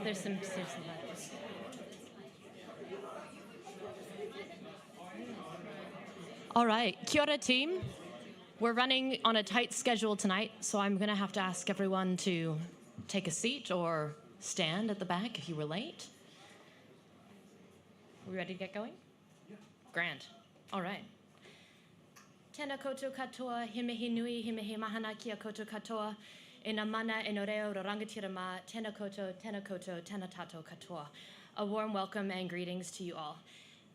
There's some lights. All right, kia ora team. We're running on a tight schedule tonight, so I'm going to have to ask everyone to take a seat or stand at the back if you were late. Are we ready to get going? Yeah. Grand. All right. Tēnā koutou katoa, he mihi nui, he mihi mahana kia koutou katoa, e nā mana e no reo ro rangatira mā, tēnā koutou, tēnā tātou katoa. A warm welcome and greetings to you all.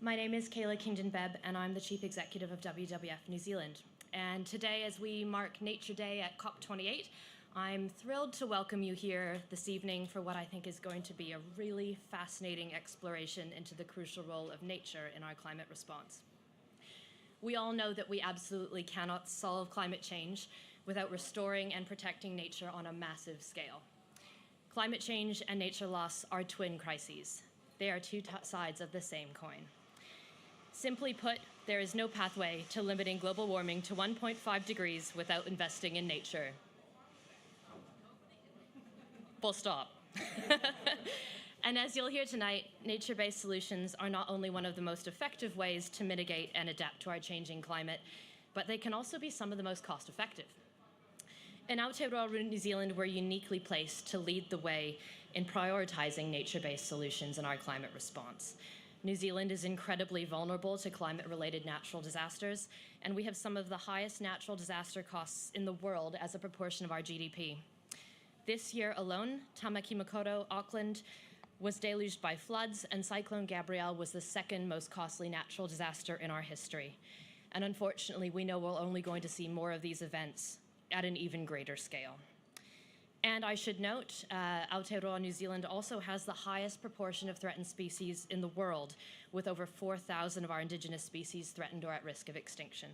My name is Kayla Kingdon-Bebb, and I'm the Chief Executive of WWF-New Zealand. And today, as we mark Nature Day at COP28, I'm thrilled to welcome you here this evening for what I think is going to be a really fascinating exploration into the crucial role of nature in our climate response. We all know that we absolutely cannot solve climate change without restoring and protecting nature on a massive scale. Climate change and nature loss are twin crises. They are two sides of the same coin. Simply put, there is no pathway to limiting global warming to 1.5 degrees without investing in nature. Full stop. And as you'll hear tonight, nature-based solutions are not only one of the most effective ways to mitigate and adapt to our changing climate, but they can also be some of the most cost-effective. In Aotearoa New Zealand, we're uniquely placed to lead the way in prioritizing nature-based solutions in our climate response. New Zealand is incredibly vulnerable to climate-related natural disasters, and we have some of the highest natural disaster costs in the world as a proportion of our GDP. This year alone, Tamaki Makaurau, Auckland, was deluged by floods, and Cyclone Gabrielle was the second most costly natural disaster in our history. And unfortunately, we know we're only going to see more of these events at an even greater scale. And I should note, Aotearoa New Zealand also has the highest proportion of threatened species in the world, with over 4,000 of our indigenous species threatened or at risk of extinction.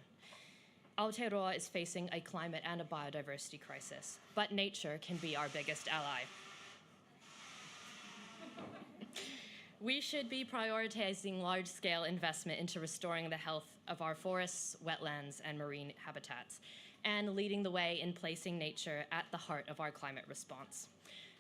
Aotearoa is facing a climate and a biodiversity crisis, but nature can be our biggest ally. We should be prioritizing large-scale investment into restoring the health of our forests, wetlands, and marine habitats, and leading the way in placing nature at the heart of our climate response.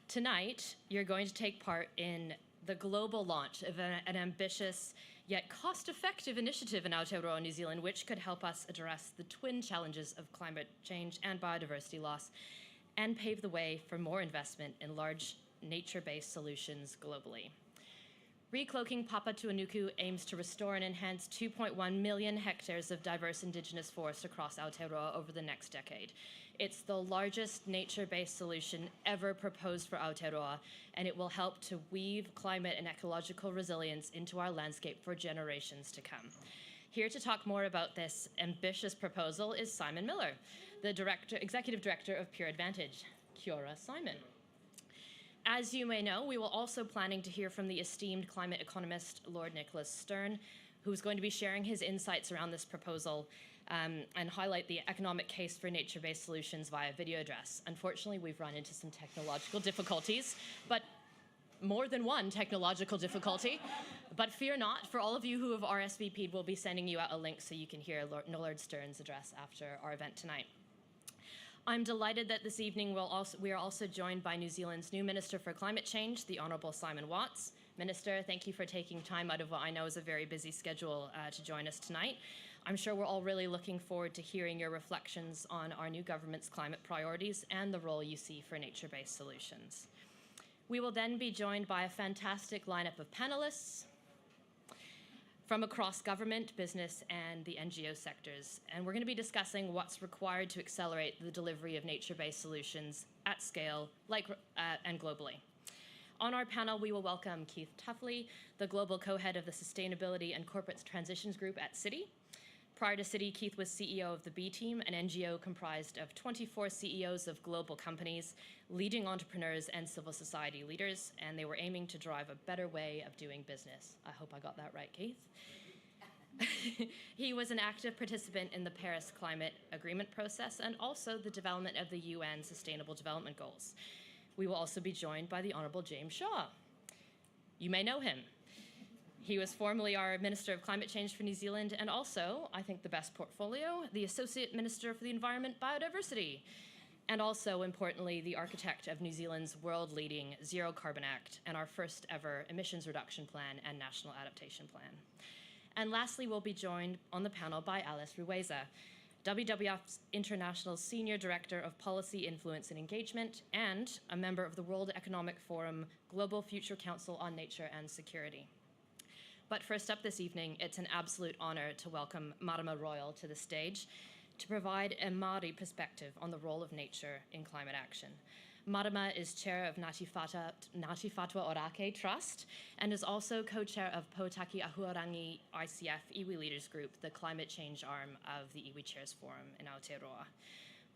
Tonight, you're going to take part in the global launch of an ambitious yet cost-effective initiative in Aotearoa New Zealand, which could help us address the twin challenges of climate change and biodiversity loss, and pave the way for more investment in large nature-based solutions globally. Recloaking Papatūānuku aims to restore and enhance 2.1 million hectares of diverse indigenous forest across Aotearoa over the next decade. It's the largest nature-based solution ever proposed for Aotearoa, and it will help to weave climate and ecological resilience into our landscape for generations to come. Here to talk more about this ambitious proposal is Simon Millar, the Executive Director of Pure Advantage. Kia ora, Simon. As you may know, we will also planning to hear from the esteemed climate economist, Lord Nicholas Stern, who's going to be sharing his insights around this proposal and highlight the economic case for nature-based solutions via video address. Unfortunately, we've run into some technological difficulties, but more than one technological difficulty. But fear not, for all of you who have RSVP'd, we'll be sending you out a link so you can hear Lord Stern's address after our event tonight. I'm delighted that this evening we are also joined by New Zealand's new Minister for Climate Change, the Honourable Simon Watts. Minister, thank you for taking time out of what I know is a very busy schedule to join us tonight. I'm sure we're all really looking forward to hearing your reflections on our new government's climate priorities and the role you see for nature-based solutions. We will then be joined by a fantastic lineup of panellists from across government, business, and the NGO sectors. And we're going to be discussing what's required to accelerate the delivery of nature-based solutions at scale and globally. On our panel, we will welcome Keith Tuffley, the Global Co-Head of the Sustainability and Corporate Transitions Group at Citi. Prior to Citi, Keith was CEO of the B Team, an NGO comprised of 24 CEOs of global companies, leading entrepreneurs and civil society leaders, and they were aiming to drive a better way of doing business. I hope I got that right, Keith. He was an active participant in the Paris Climate Agreement process and also the development of the UN Sustainable Development Goals. We will also be joined by the Honourable James Shaw. You may know him. He was formerly our Minister of Climate Change for New Zealand and also, I think the best portfolio, the Associate Minister for the Environment Biodiversity. and also, importantly, the architect of New Zealand's world-leading Zero Carbon Act and our first ever emissions reduction plan and national adaptation plan. And lastly, we'll be joined on the panel by Alice Rueza, WWF's International Senior Director of Policy Influence and Engagement and a member of the World Economic Forum Global Future Council on Nature and Security. But first up this evening, it's an absolute honor to welcome Marama Royal to the stage to provide a Māori perspective on the role of nature in climate action. Marama is chair of Ngāti Whātua Ōrākei Trust and is also co-chair of Pōtaki Āhuarangi ICF Iwi Leaders Group, the climate change arm of the Iwi Chairs Forum in Aotearoa.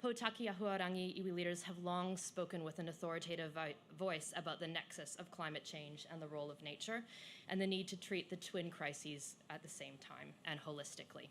Pōtaki Āhuarangi Iwi leaders have long spoken with an authoritative voice about the nexus of climate change and the role of nature, and the need to treat the twin crises at the same time and holistically.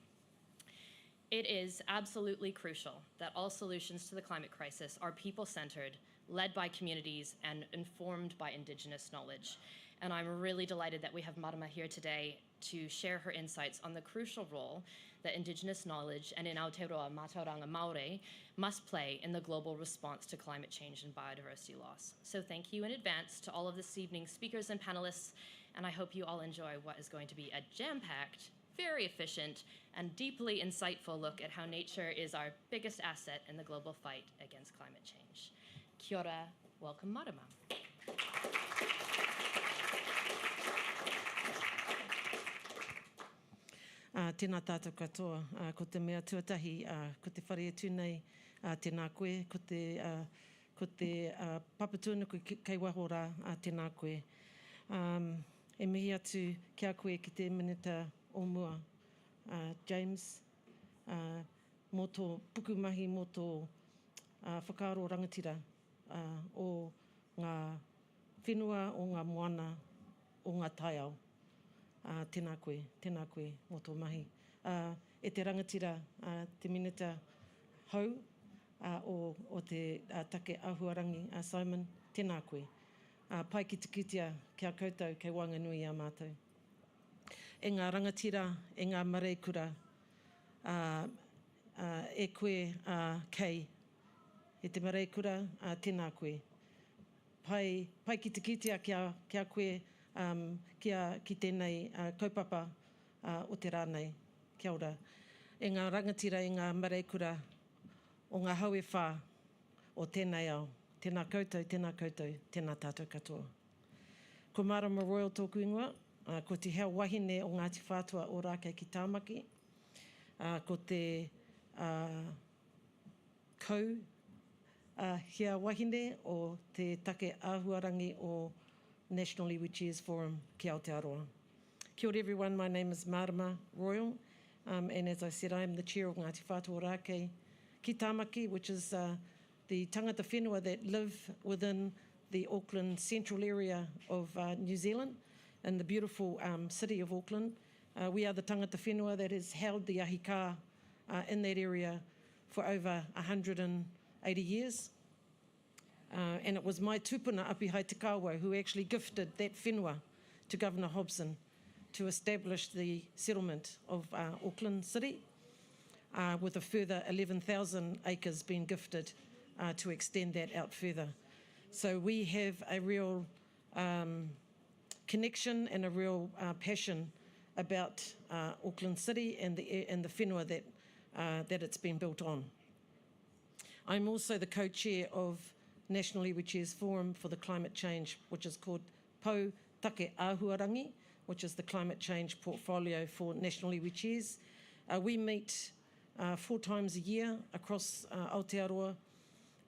It is absolutely crucial that all solutions to the climate crisis are people-centered, led by communities, and informed by Indigenous knowledge. And I'm really delighted that we have Marama here today to share her insights on the crucial role that Indigenous knowledge and in Aotearoa Mātauranga Māori must play in the global response to climate change and biodiversity loss. So thank you in advance to all of this evening's speakers and panelists, and I hope you all enjoy what is going to be a jam-packed, very efficient, and deeply insightful look at how nature is our biggest asset in the global fight against climate change. Kia ora, welcome Marama. Tēnā tātou katoa, ko te mea tuatahi, ko te whare atu nei, tēnā koe, ko te papatūānuku kei waho rā, tēnā koe. E mihi atu kia koe ki te minita o mua, James, mō tō pukumahi, mō tō whakaaro rangatira o ngā whenua, o ngā moana, o ngā taiao. Tēnā koe, mō tō mahi. E te rangatira, te minita hau o te take Āhuarangi, Simon, tēnā koe. Pai ki te kitea kia koutou, kei wanganui a mātou. E ngā rangatira, e ngā mareikura, e koe kei. E te mareikura, tēnā koe. Pai ki te kitea kia koe, ki tēnei kaupapa o te rānei, kia ora. E ngā rangatira, e ngā mareikura o ngā haue whā o tēnei ao. Tēnā koutou, tēnā tātou katoa. Ko Marama Royal tōku ingoa, ko te hea wahine o Ngāti Whātua Ōrākei ki Tāmaki, ko te kau hea wahine o te take Āhuarangi o National Iwi Chairs Forum ki Aotearoa. Kia ora everyone, my name is Marama Royal, and as I said, I am the chair of Ngāti Whātua Ōrākei ki Tāmaki, which is the tangata whenua that live within the Auckland central area of New Zealand and the beautiful city of Auckland. We are the tangata whenua that has held the ahi kā in that area for over 180 years. And it was my tupuna Apihai Te Kāwau who actually gifted that whenua to Governor Hobson to establish the settlement of Auckland City, with a further 11,000 acres being gifted to extend that out further. So we have a real connection and a real passion about Auckland City and the whenua that it's been built on. I'm also the co-chair of National Iwi Chairs Forum for the Climate Change, which is called Pōtaki Āhuarangi, which is the climate change portfolio for National Iwi Chairs. We meet 4 times a year across Aotearoa,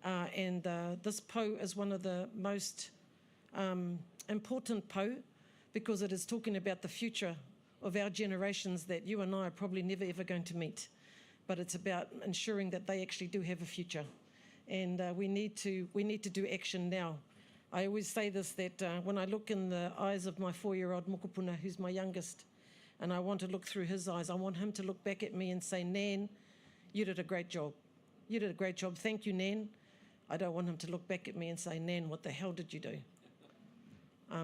and this pō is one of the most important pō because it is talking about the future of our generations that you and I are probably never ever going to meet, but it's about ensuring that they actually do have a future. And we need to do action now. I always say this, that when I look in the eyes of my 4-year-old mokopuna, who's my youngest, and I want to look through his eyes, I want him to look back at me and say, Nan, you did a great job. You did a great job. Thank you, Nan. I don't want him to look back at me and say, Nan, what the hell did you do?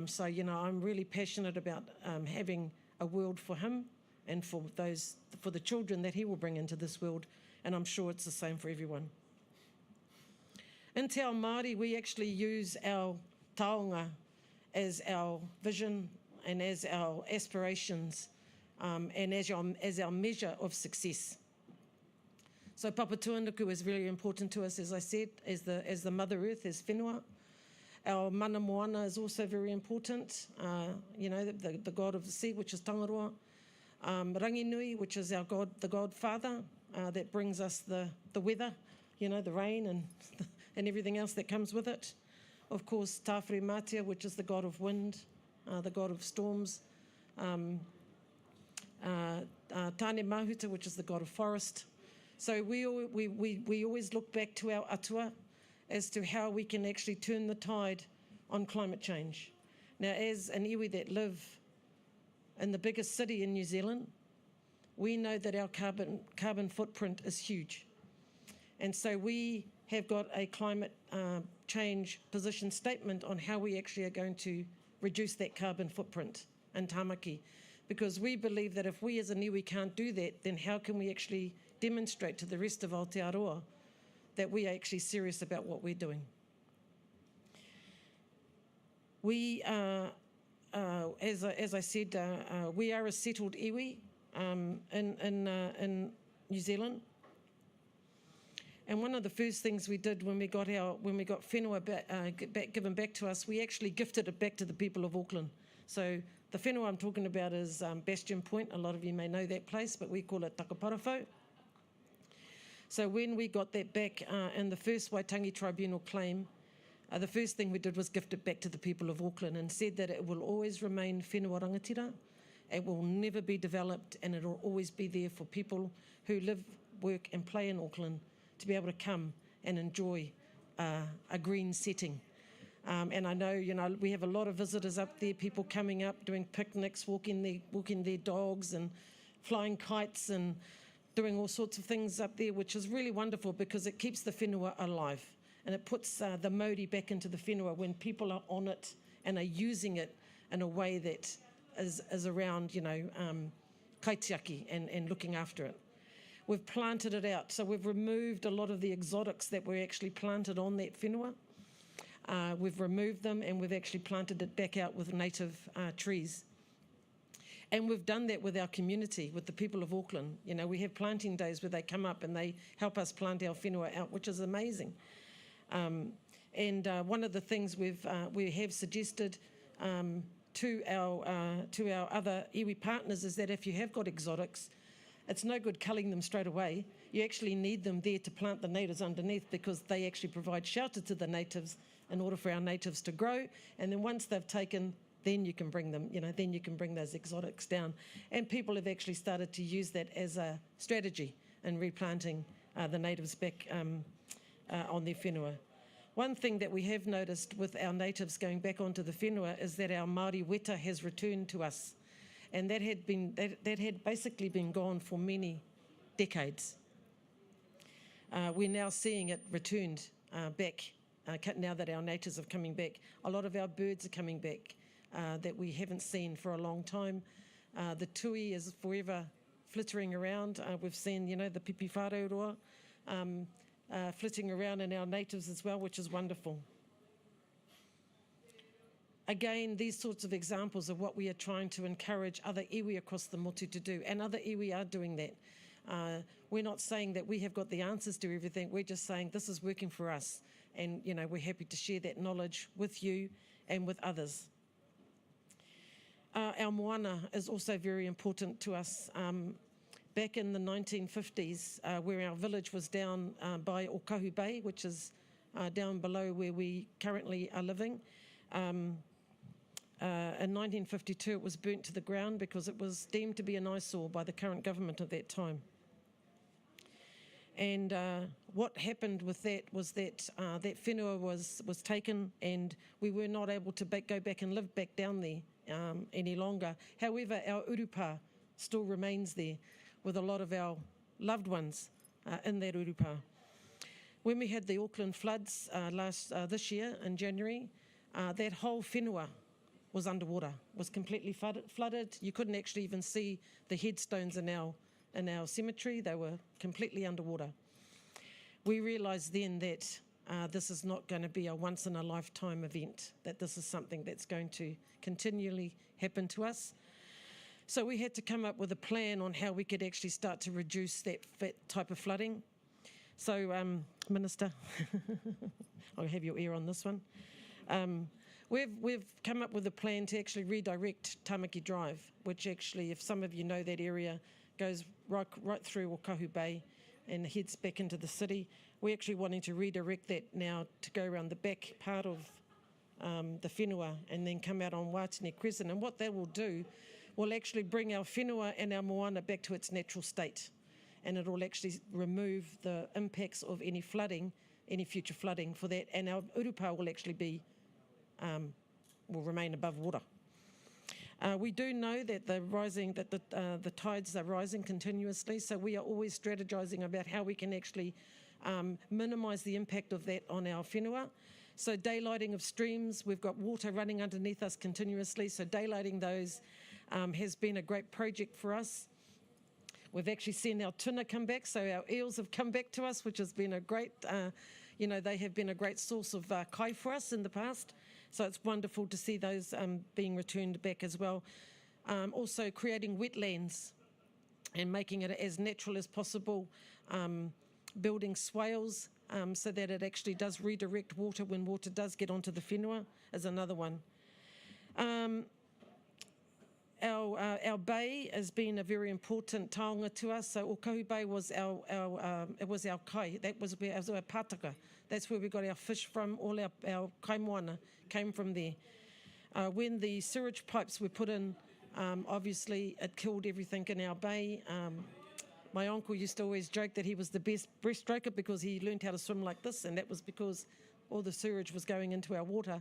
So, you know, I'm really passionate about having a world for him and for the children that he will bring into this world, and I'm sure it's the same for everyone. In Te Ao Māori, we actually use our taonga as our vision and as our aspirations and as our measure of success. So Papatūānuku is really important to us, as I said, as the Mother Earth, as whenua. Our mana moana is also very important, the god of the sea, which is Tangaroa. Ranginui, which is our god, the godfather, that brings us the weather, the rain and everything else that comes with it. Of course, Tāwhiri Mātia, which is the god of wind, the god of storms. Tāne Mahuta, which is the god of forest. So we always look back to our atua as to how we can actually turn the tide on climate change. Now, as an iwi that live in the biggest city in New Zealand, we know that our carbon footprint is huge. And so we have got a climate change position statement on how we actually are going to reduce that carbon footprint in Tāmaki. Because we believe that if we as an iwi can't do that, then how can we actually demonstrate to the rest of Aotearoa that we are actually serious about what we're doing. We are, as I said, we are a settled iwi in New Zealand. And one of the first things we did when we got whenua given back to us, we actually gifted it back to the people of Auckland. So the whenua I'm talking about is Bastion Point. A lot of you may know that place, but we call it Takaparawhau. So when we got that back in the first Waitangi Tribunal claim, the first thing we did was gift it back to the people of Auckland and said that it will always remain whenua rangatira, it will never be developed, and it will always be there for people who live, work and play in Auckland to be able to come and enjoy a green setting. And I know, we have a lot of visitors up there, people coming up, doing picnics, walking their dogs and flying kites and doing all sorts of things up there, which is really wonderful because it keeps the whenua alive and it puts the mauri back into the whenua when people are on it and are using it in a way that is around, kaitiaki and looking after it. We've planted it out, so we've removed a lot of the exotics that were actually planted on that whenua. We've removed them and we've actually planted it back out with native trees. And we've done that with our community, with the people of Auckland. We have planting days where they come up and they help us plant our whenua out, which is amazing. And one of the things we have suggested to our other iwi partners is that if you have got exotics, it's no good culling them straight away. You actually need them there to plant the natives underneath because they actually provide shelter to the natives in order for our natives to grow. And then once they've taken, then you can bring them, then you can bring those exotics down. And people have actually started to use that as a strategy in replanting the natives back on their whenua. One thing that we have noticed with our natives going back onto the whenua is that our Māori weta has returned to us. And that had basically been gone for many decades. We're now seeing it returned back now that our natives are coming back. A lot of our birds are coming back that we haven't seen for a long time. The tui is forever flittering around. We've seen, the pipi whāreroa flitting around in our natives as well, which is wonderful. Again, these sorts of examples of what we are trying to encourage other iwi across the motu to do, and other iwi are doing that. We're not saying that we have got the answers to everything, we're just saying this is working for us, and we're happy to share that knowledge with you and with others. Our moana is also very important to us. Back in the 1950s, where our village was down by Ōkahu Bay, which is down below where we currently are living, in 1952 it was burnt to the ground because it was deemed to be an eyesore by the current government at that time. And what happened with that was that that whenua was taken and we were not able to go back and live back down there any longer. However, our urupa still remains there with a lot of our loved ones in that urupa. When we had the Auckland floods this year in January, that whole whenua was underwater, was completely flooded. You couldn't actually even see the headstones in our cemetery. They were completely underwater. We realised then that this is not going to be a once-in-a-lifetime event, that this is something that's going to continually happen to us. So we had to come up with a plan on how we could actually start to reduce that type of flooding. So, Minister, I'll have your ear on this one. We've come up with a plan to actually redirect Tamaki Drive, which actually, if some of you know that area, goes right through Ōkahu Bay and heads back into the city. We're actually wanting to redirect that now to go around the back part of the whenua and then come out on Whātua Crescent. And what that will do will actually bring our whenua and our moana back to its natural state. And it will actually remove the impacts of any flooding, any future flooding for that. And our urupa will actually be, will remain above water. We do know that the tides are rising continuously, so we are always strategising about how we can actually minimise the impact of that on our whenua. So daylighting of streams, we've got water running underneath us continuously, so daylighting those has been a great project for us. We've actually seen our tuna come back, so our eels have come back to us, which has been a great, they have been a great source of kai for us in the past. So it's wonderful to see those being returned back as well. Also creating wetlands and making it as natural as possible, building swales so that it actually does redirect water when water does get onto the whenua is another one. Our bay has been a very important taonga to us. So Ōkahu Bay was our kai. That was our pātaka. That's where we got our fish from. All our kai moana came from there. When the sewage pipes were put in, obviously it killed everything in our bay. My uncle used to always joke that he was the best breaststroker because he learned how to swim like this, and that was because all the sewage was going into our water,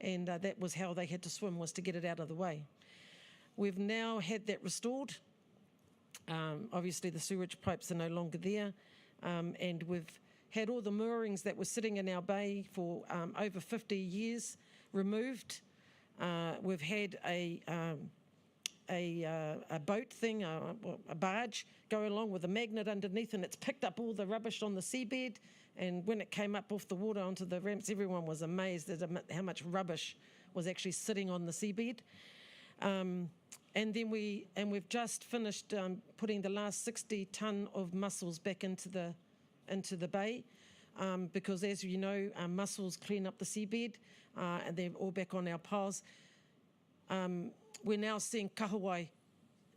and that was how they had to swim, was to get it out of the way. We've now had that restored. Obviously the sewage pipes are no longer there, and we've had all the moorings that were sitting in our bay for over 50 years removed. We've had a boat thing, a barge, go along with a magnet underneath, and it's picked up all the rubbish on the seabed, and when it came up off the water onto the ramps, everyone was amazed at how much rubbish was actually sitting on the seabed. And then we've just finished putting the last 60 tonne of mussels back into the bay, because as you know, mussels clean up the seabed, and they're all back on our piles. We're now seeing kahawai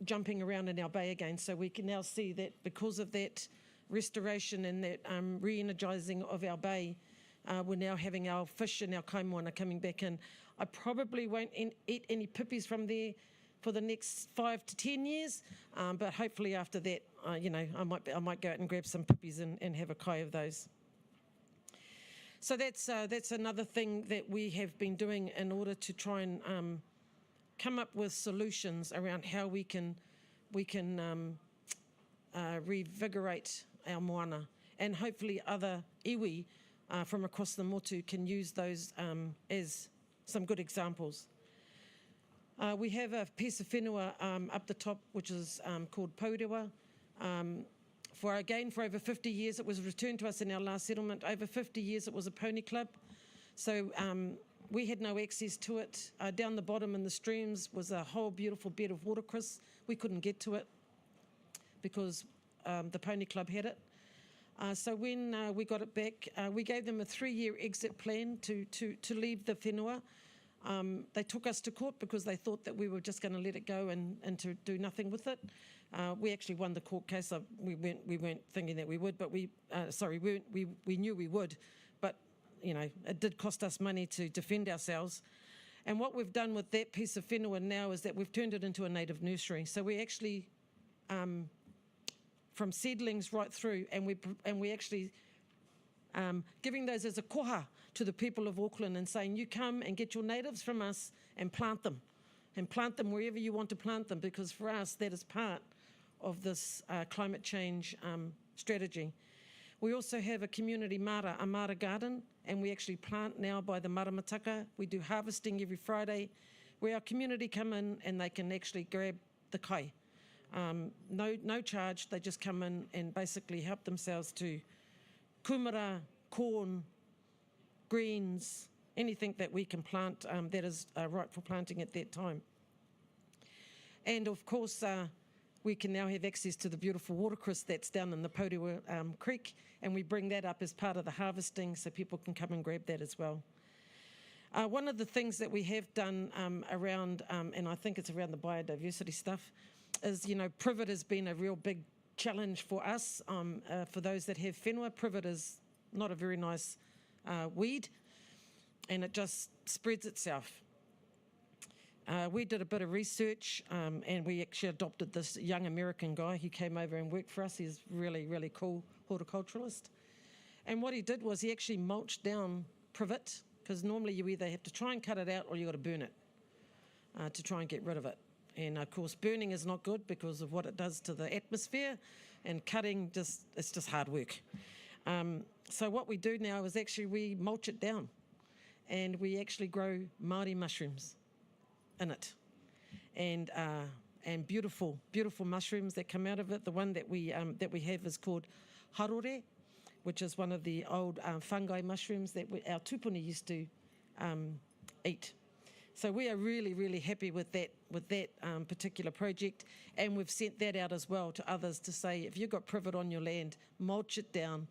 jumping around in our bay again, so we can now see that because of that restoration and that re-energising of our bay, we're now having our fish and our kai moana coming back in. I probably won't eat any pippies from there for the next 5 to 10 years, but hopefully after that, I might go out and grab some pippies and have a kai of those. So that's another thing that we have been doing in order to try and come up with solutions around how we can revigorate our moana, and hopefully other iwi from across the motu can use those as some good examples. We have a piece of whenua up the top which is called Paurewa. For over 50 years it was returned to us in our last settlement. Over 50 years it was a pony club, so we had no access to it. Down the bottom in the streams was a whole beautiful bed of watercress. We couldn't get to it because the pony club had it. So when we got it back, we gave them a 3-year exit plan to leave the whenua. They took us to court because they thought that we were just going to let it go and to do nothing with it. We actually won the court case. We weren't thinking that we would, but we knew we would, but it did cost us money to defend ourselves. And what we've done with that piece of whenua now is that we've turned it into a native nursery. So we actually, from seedlings right through, and we actually giving those as a koha to the people of Auckland and saying, you come and get your natives from us and plant them wherever you want to plant them, because for us that is part of this climate change strategy. We also have a community mara, a mara garden, and we actually plant now by the maramataka. We do harvesting every Friday, where our community come in and they can actually grab the kai. No charge, they just come in and basically help themselves to kumara, corn, greens, anything that we can plant that is ripe for planting at that time. And of course, we can now have access to the beautiful watercress that's down in the Ōrākei Creek, and we bring that up as part of the harvesting so people can come and grab that as well. One of the things that we have done around, and I think it's around the biodiversity stuff, is, privet has been a real big challenge for us. For those that have whenua, privet is not a very nice weed, and it just spreads itself. We did a bit of research and we actually adopted this young American guy who came over and worked for us. He's really, really cool horticulturalist. And what he did was he actually mulched down privet, because normally you either have to try and cut it out or you've got to burn it to try and get rid of it. And of course, burning is not good because of what it does to the atmosphere, and cutting, it's just hard work. So what we do now is actually we mulch it down, and we actually grow Māori mushrooms in it, and beautiful, beautiful mushrooms that come out of it. The one that we have is called harore, which is one of the old fungi mushrooms that our tupuni used to eat. So we are really, really happy with that particular project, and we've sent that out as well to others to say, if you've got privet on your land, mulch it down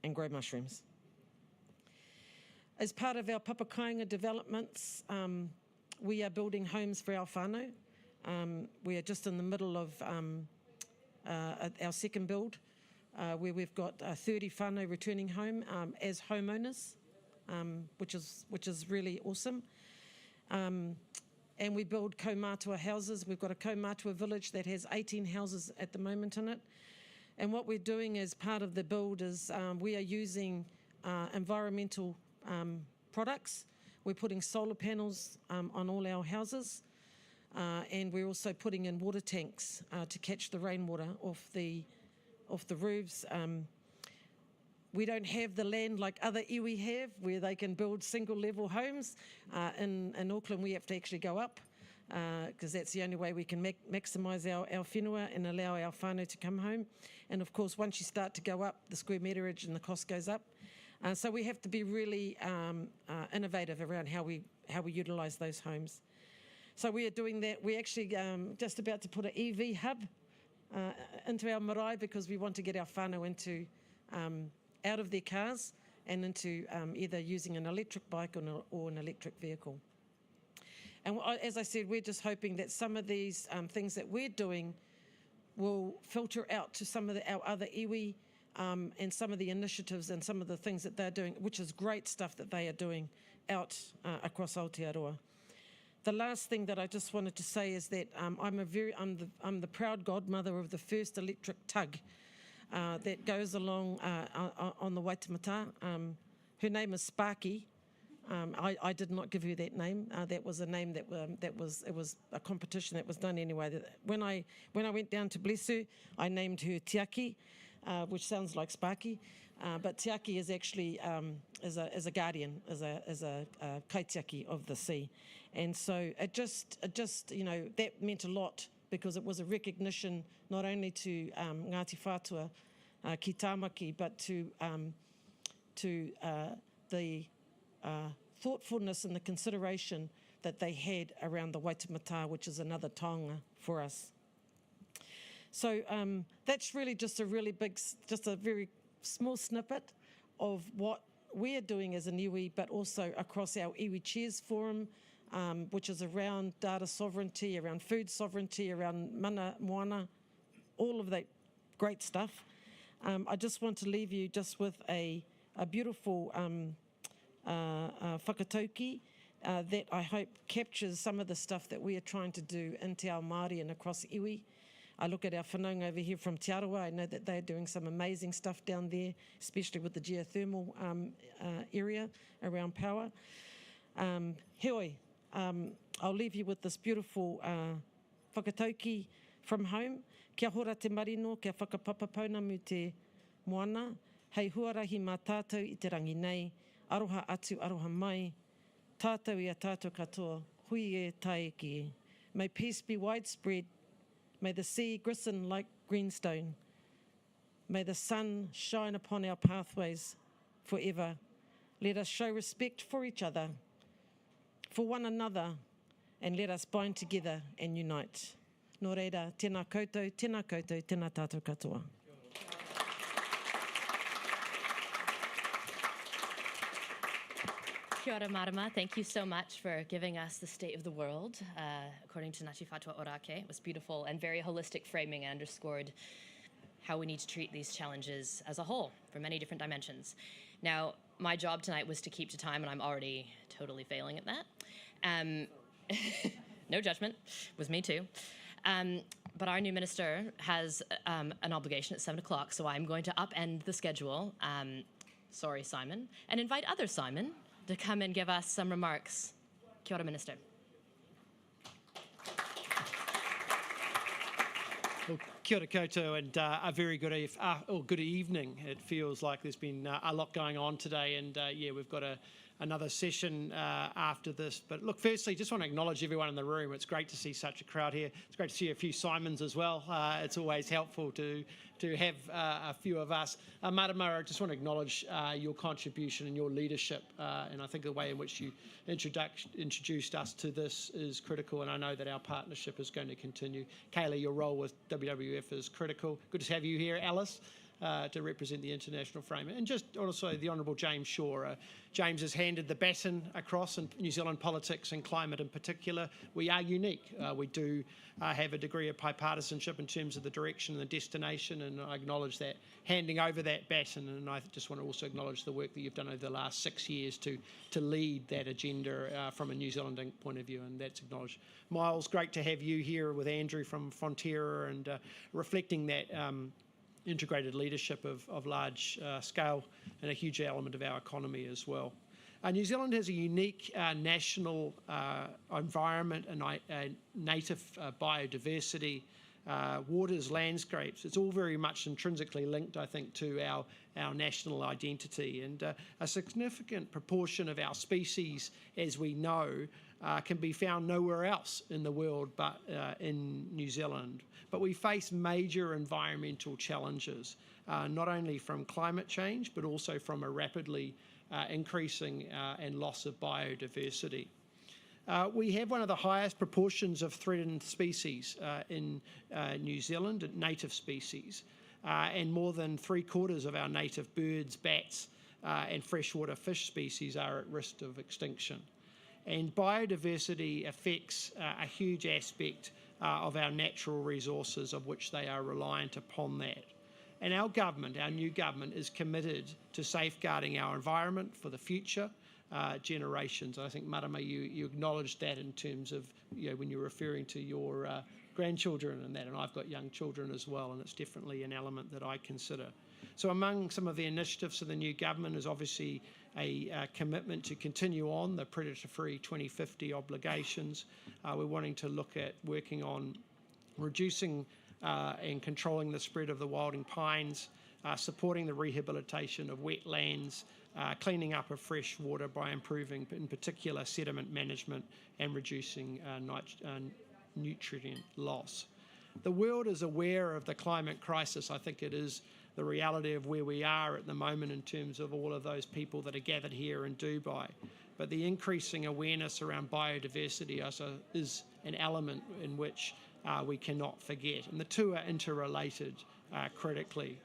and grow mushrooms. As part of our papakainga developments, we are building homes for our whānau. We are just in the middle of our second build, where we've got 30 whānau returning home as homeowners, which is really awesome. And we build kaumātua houses. We've got a kaumātua village that has 18 houses at the moment in it. And what we're doing as part of the build is we are using environmental products. We're putting solar panels on all our houses, and we're also putting in water tanks to catch the rainwater off the roofs. We don't have the land like other iwi have, where they can build single-level homes. In Auckland, we have to actually go up, because that's the only way we can maximise our whenua and allow our whānau to come home. And of course, once you start to go up, the square meterage and the cost goes up. So we have to be really innovative around how we utilise those homes. So we are doing that. We're actually just about to put an EV hub into our marae, because we want to get our whānau into out of their cars and into either using an electric bike or an electric vehicle. And as I said, we're just hoping that some of these things that we're doing will filter out to some of our other iwi, and some of the initiatives and some of the things that they're doing, which is great stuff that they are doing out across Aotearoa. The last thing that I just wanted to say is that I'm the proud godmother of the first electric tug that goes along on the Waitemata. Her name is Sparky. I did not give her that name. That was a name it was a competition that was done anyway. When I went down to bless her, I named her Tiaki, which sounds like Sparky, but Tiaki is actually is a guardian, is a kaitiaki of the sea, and so it just that meant a lot, because it was a recognition not only to Ngāti Whātua ki Tāmaki, but to the thoughtfulness and the consideration that they had around the Waitemata, which is another taonga for us. So that's really just a very small snippet of what we are doing as an iwi, but also across our Iwi Chairs Forum, which is around data sovereignty, around food sovereignty, around mana moana, all of that great stuff. I just want to leave you just with a beautiful whakatauki that I hope captures some of the stuff that we are trying to do in Te Ao Māori and across iwi. I look at our whanaunga over here from Te Arawa. I know that they're doing some amazing stuff down there, especially with the geothermal area around power. Heoi, I'll leave you with this beautiful whakatauki from home. Kia hora te marino, kia whakapapapaunamu te moana. Hei huarahi mā tātou i te rangi nei. Aroha atu, aroha mai. Tātou i a tātou katoa. Hui e tae ki e. May peace be widespread. May the sea glisten like greenstone. May the sun shine upon our pathways forever. Let us show respect for each other, for one another, and let us bind together and unite. Nō reira, tēnā koutou, tēnā tātou katoa. Kia ora, Marama. Thank you so much for giving us the state of the world. According to Ngāti Whātua Ōrākei, it was beautiful and very holistic framing and underscored how we need to treat these challenges as a whole from many different dimensions. Now, my job tonight was to keep to time, and I'm already totally failing at that. No judgment, was me too. But our new minister has an obligation at 7 o'clock, so I'm going to upend the schedule, sorry Simon, and invite other Simon to come and give us some remarks. Kia ora, Minister. Well, kia ora koutou, and a very good evening. It feels like there's been a lot going on today, and yeah, we've got another session after this. But look, firstly, just want to acknowledge everyone in the room. It's great to see such a crowd here. It's great to see a few Simons as well. It's always helpful to have a few of us. Marama, I just want to acknowledge your contribution and your leadership, and I think the way in which you introduced us to this is critical, and I know that our partnership is going to continue. Kayla, your role with WWF is critical. Good to have you here, Alice, to represent the international frame. And just also the Honourable James Shaw. James has handed the baton across in New Zealand politics and climate in particular. We are unique. We do have a degree of bipartisanship in terms of the direction and the destination, and I acknowledge that handing over that baton, and I just want to also acknowledge the work that you've done over the last 6 years to lead that agenda from a New Zealand point of view, and that's acknowledged. Miles, great to have you here with Andrew from Frontiera, and reflecting that integrated leadership of large scale and a huge element of our economy as well. New Zealand has a unique national environment and native biodiversity, waters, landscapes. It's all very much intrinsically linked, I think, to our national identity, and a significant proportion of our species, as we know, can be found nowhere else in the world but in New Zealand. But we face major environmental challenges, not only from climate change, but also from a rapidly increasing and loss of biodiversity. We have one of the highest proportions of threatened species in New Zealand, native species, and more than 3/4 of our native birds, bats, and freshwater fish species are at risk of extinction. And biodiversity affects a huge aspect of our natural resources, of which they are reliant upon that. And our government, our new government, is committed to safeguarding our environment for the future generations. I think, Marama, you acknowledged that in terms of, when you're referring to your grandchildren and that, and I've got young children as well, and it's definitely an element that I consider. So among some of the initiatives of the new government is obviously a commitment to continue on the predator-free 2050 obligations. We're wanting to look at working on reducing and controlling the spread of the wilding pines, supporting the rehabilitation of wetlands, cleaning up of fresh water by improving, in particular, sediment management and reducing nutrient loss. The world is aware of the climate crisis. I think it is the reality of where we are at the moment in terms of all of those people that are gathered here in Dubai. But the increasing awareness around biodiversity is an element in which we cannot forget. And the two are interrelated critically.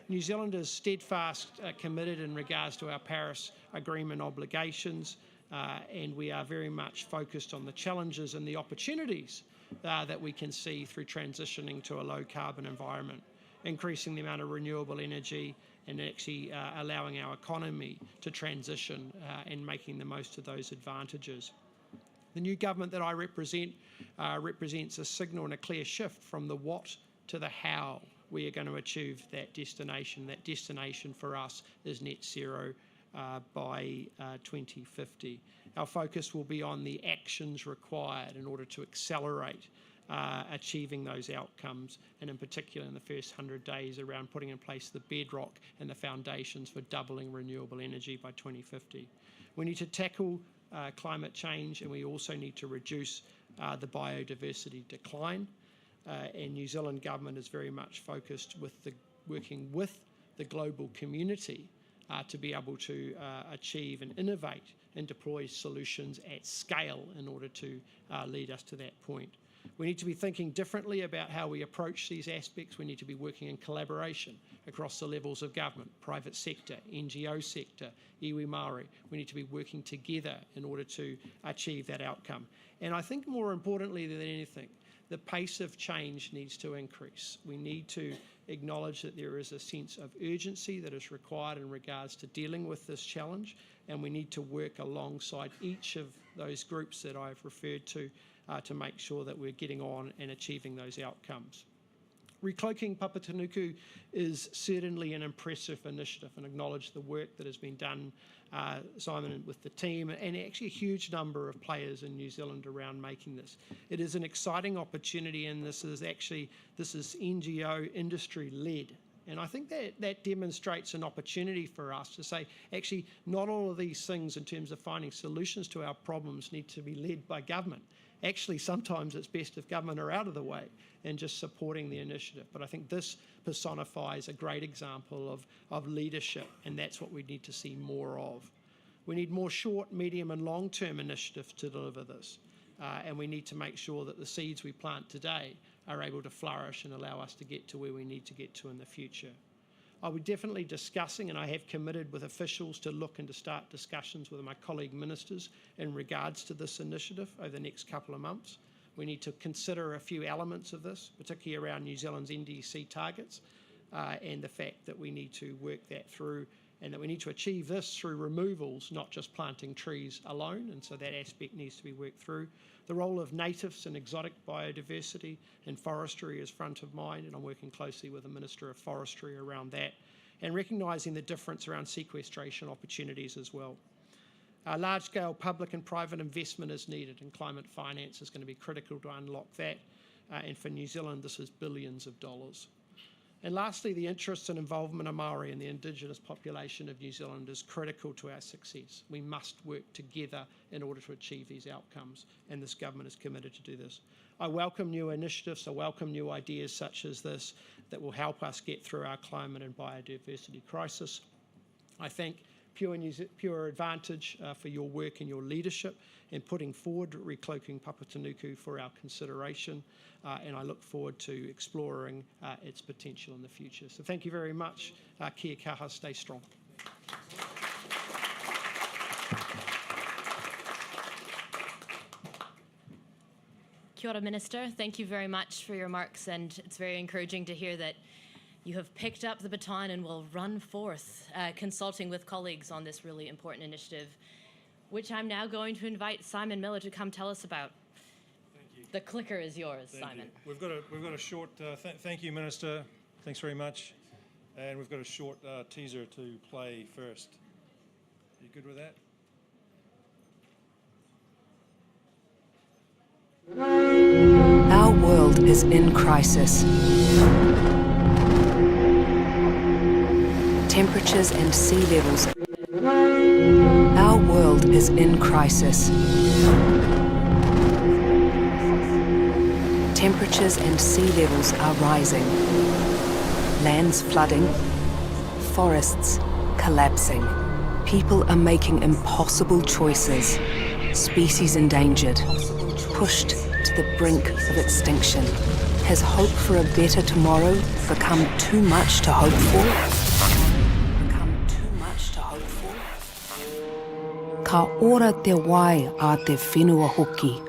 New Zealand is steadfast committed in regards to our Paris Agreement obligations, and we are very much focused on the challenges and the opportunities that we can see through transitioning to a low carbon environment, increasing the amount of renewable energy and actually allowing our economy to transition and making the most of those advantages. The new government that I represent represents a signal and a clear shift from the what to the how we are going to achieve that destination. That destination for us is net zero by 2050. Our focus will be on the actions required in order to accelerate achieving those outcomes, and in particular in the first 100 days around putting in place the bedrock and the foundations for doubling renewable energy by 2050. We need to tackle climate change, and we also need to reduce the biodiversity decline. And New Zealand government is very much focused with working with the global community to be able to achieve and innovate and deploy solutions at scale in order to lead us to that point. We need to be thinking differently about how we approach these aspects. We need to be working in collaboration across the levels of government, private sector, NGO sector, iwi Māori. We need to be working together in order to achieve that outcome. And I think more importantly than anything, the pace of change needs to increase. We need to acknowledge that there is a sense of urgency that is required in regards to dealing with this challenge, and we need to work alongside each of those groups that I've referred to make sure that we're getting on and achieving those outcomes. Recloaking Papatūānuku is certainly an impressive initiative, and acknowledge the work that has been done, Simon, with the team, and actually a huge number of players in New Zealand around making this. It is an exciting opportunity, and this is NGO industry led. And I think that demonstrates an opportunity for us to say, actually, not all of these things in terms of finding solutions to our problems need to be led by government. Actually, sometimes it's best if government are out of the way and just supporting the initiative. But I think this personifies a great example of leadership, and that's what we need to see more of. We need more short, medium and long-term initiatives to deliver this. And we need to make sure that the seeds we plant today are able to flourish and allow us to get to where we need to get to in the future. I'll be definitely discussing, and I have committed with officials to look and to start discussions with my colleague ministers in regards to this initiative over the next couple of months. We need to consider a few elements of this, particularly around New Zealand's NDC targets, and the fact that we need to work that through, and that we need to achieve this through removals, not just planting trees alone, and so that aspect needs to be worked through. The role of natives and exotic biodiversity and forestry is front of mind, and I'm working closely with the Minister of Forestry around that, and recognising the difference around sequestration opportunities as well. Large-scale public and private investment is needed, and climate finance is going to be critical to unlock that, and for New Zealand this is billions of dollars. And lastly, the interest and involvement of Māori and the Indigenous population of New Zealand is critical to our success. We must work together in order to achieve these outcomes, and this government is committed to do this. I welcome new initiatives, I welcome new ideas such as this that will help us get through our climate and biodiversity crisis. I thank Pure Advantage for your work and your leadership in putting forward Recloaking Papatūānuku for our consideration, and I look forward to exploring its potential in the future. So thank you very much. Kia kaha, stay strong. Kia ora, Minister. Thank you very much for your remarks, and it's very encouraging to hear that you have picked up the baton and will run forth, consulting with colleagues on this really important initiative, which I'm now going to invite Simon Millar to come tell us about. Thank you. The clicker is yours, Thank Simon. you. We've got a short, thank you, Minister. Thanks very much. And we've got a short teaser to play first. Are you good with that? Our world is in crisis. Temperatures and sea levels. Our world is in crisis. Temperatures and sea levels are rising. Lands flooding. Forests collapsing. People are making impossible choices. Species endangered. Pushed to the brink of extinction. Has hope for a better tomorrow become too much to hope for? Ka ora te wai a te whenua hoki.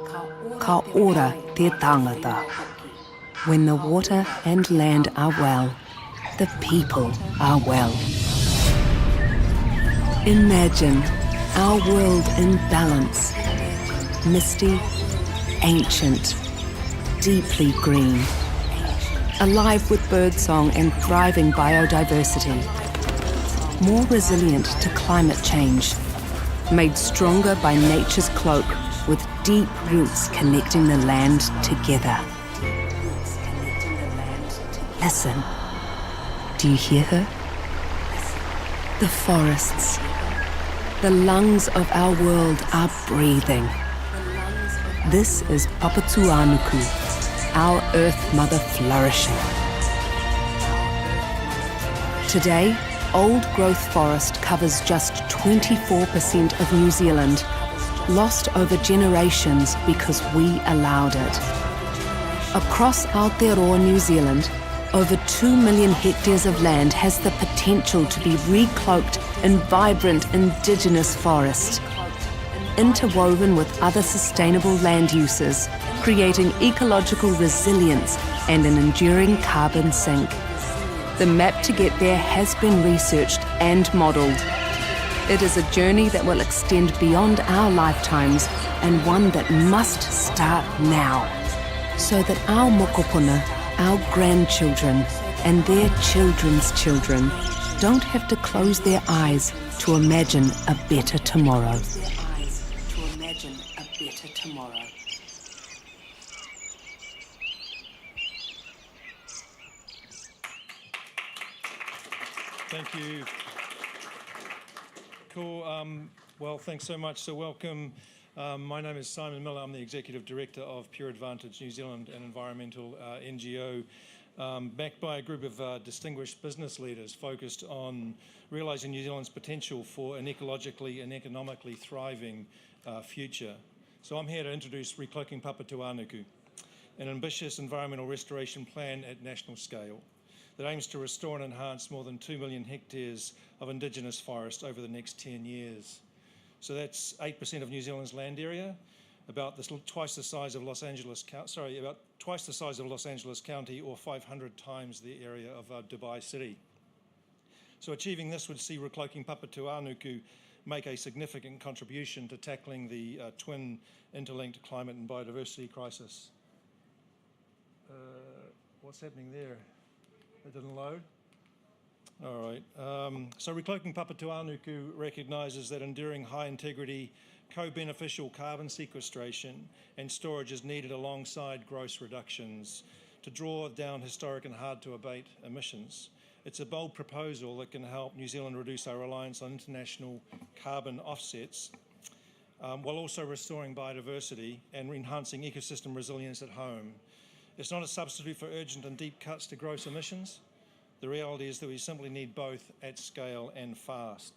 Ka ora te tangata. When the water and land are well, the people are well. Imagine our world in balance. Misty, ancient, deeply green. Alive with birdsong and thriving biodiversity. More resilient to climate change. Made stronger by nature's cloak, with deep roots connecting the land together. Listen. Do you hear her? The forests. The lungs of our world are breathing. This is Papatūānuku, our Earth Mother flourishing. Today, old-growth forest covers just 24% of New Zealand, lost over generations because we allowed it. Across Aotearoa New Zealand, over 2 million hectares of land has the potential to be recloaked in vibrant indigenous forest, interwoven with other sustainable land uses, creating ecological resilience and an enduring carbon sink. The map to get there has been researched and modelled. It is a journey that will extend beyond our lifetimes and one that must start now, so that our mokopuna, our grandchildren, and their children's children don't have to close their eyes to imagine a better tomorrow. Thank you. Cool. Well, thanks so much. So welcome. My name is Simon Millar. I'm the Executive Director of Pure Advantage New Zealand, an environmental NGO backed by a group of distinguished business leaders focused on realising New Zealand's potential for an ecologically and economically thriving future. So I'm here to introduce Recloaking Papatūānuku, an ambitious environmental restoration plan at national scale that aims to restore and enhance more than 2 million hectares of Indigenous forest over the next 10 years. So that's 8% of New Zealand's land area, about twice the size of Los Angeles County, or 500 times the area of Dubai City. So achieving this would see Recloaking Papatūānuku make a significant contribution to tackling the twin interlinked climate and biodiversity crisis. What's happening there? It didn't load? All right. So Recloaking Papatūānuku recognises that enduring high integrity, co-beneficial carbon sequestration and storage is needed alongside gross reductions to draw down historic and hard to abate emissions. It's a bold proposal that can help New Zealand reduce our reliance on international carbon offsets while also restoring biodiversity and enhancing ecosystem resilience at home. It's not a substitute for urgent and deep cuts to gross emissions. The reality is that we simply need both at scale and fast.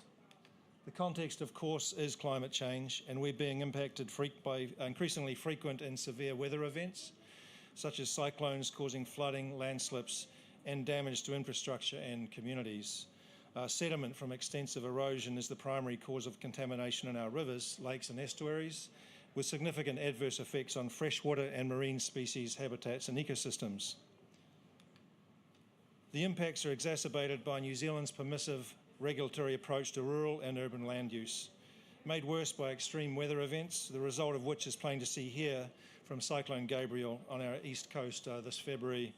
The context, of course, is climate change, and we're being impacted by increasingly frequent and severe weather events, such as cyclones causing flooding, landslips, and damage to infrastructure and communities. Sediment from extensive erosion is the primary cause of contamination in our rivers, lakes, and estuaries, with significant adverse effects on freshwater and marine species, habitats, and ecosystems. The impacts are exacerbated by New Zealand's permissive regulatory approach to rural and urban land use, made worse by extreme weather events, the result of which is plain to see here from Cyclone Gabriel on our east coast this February.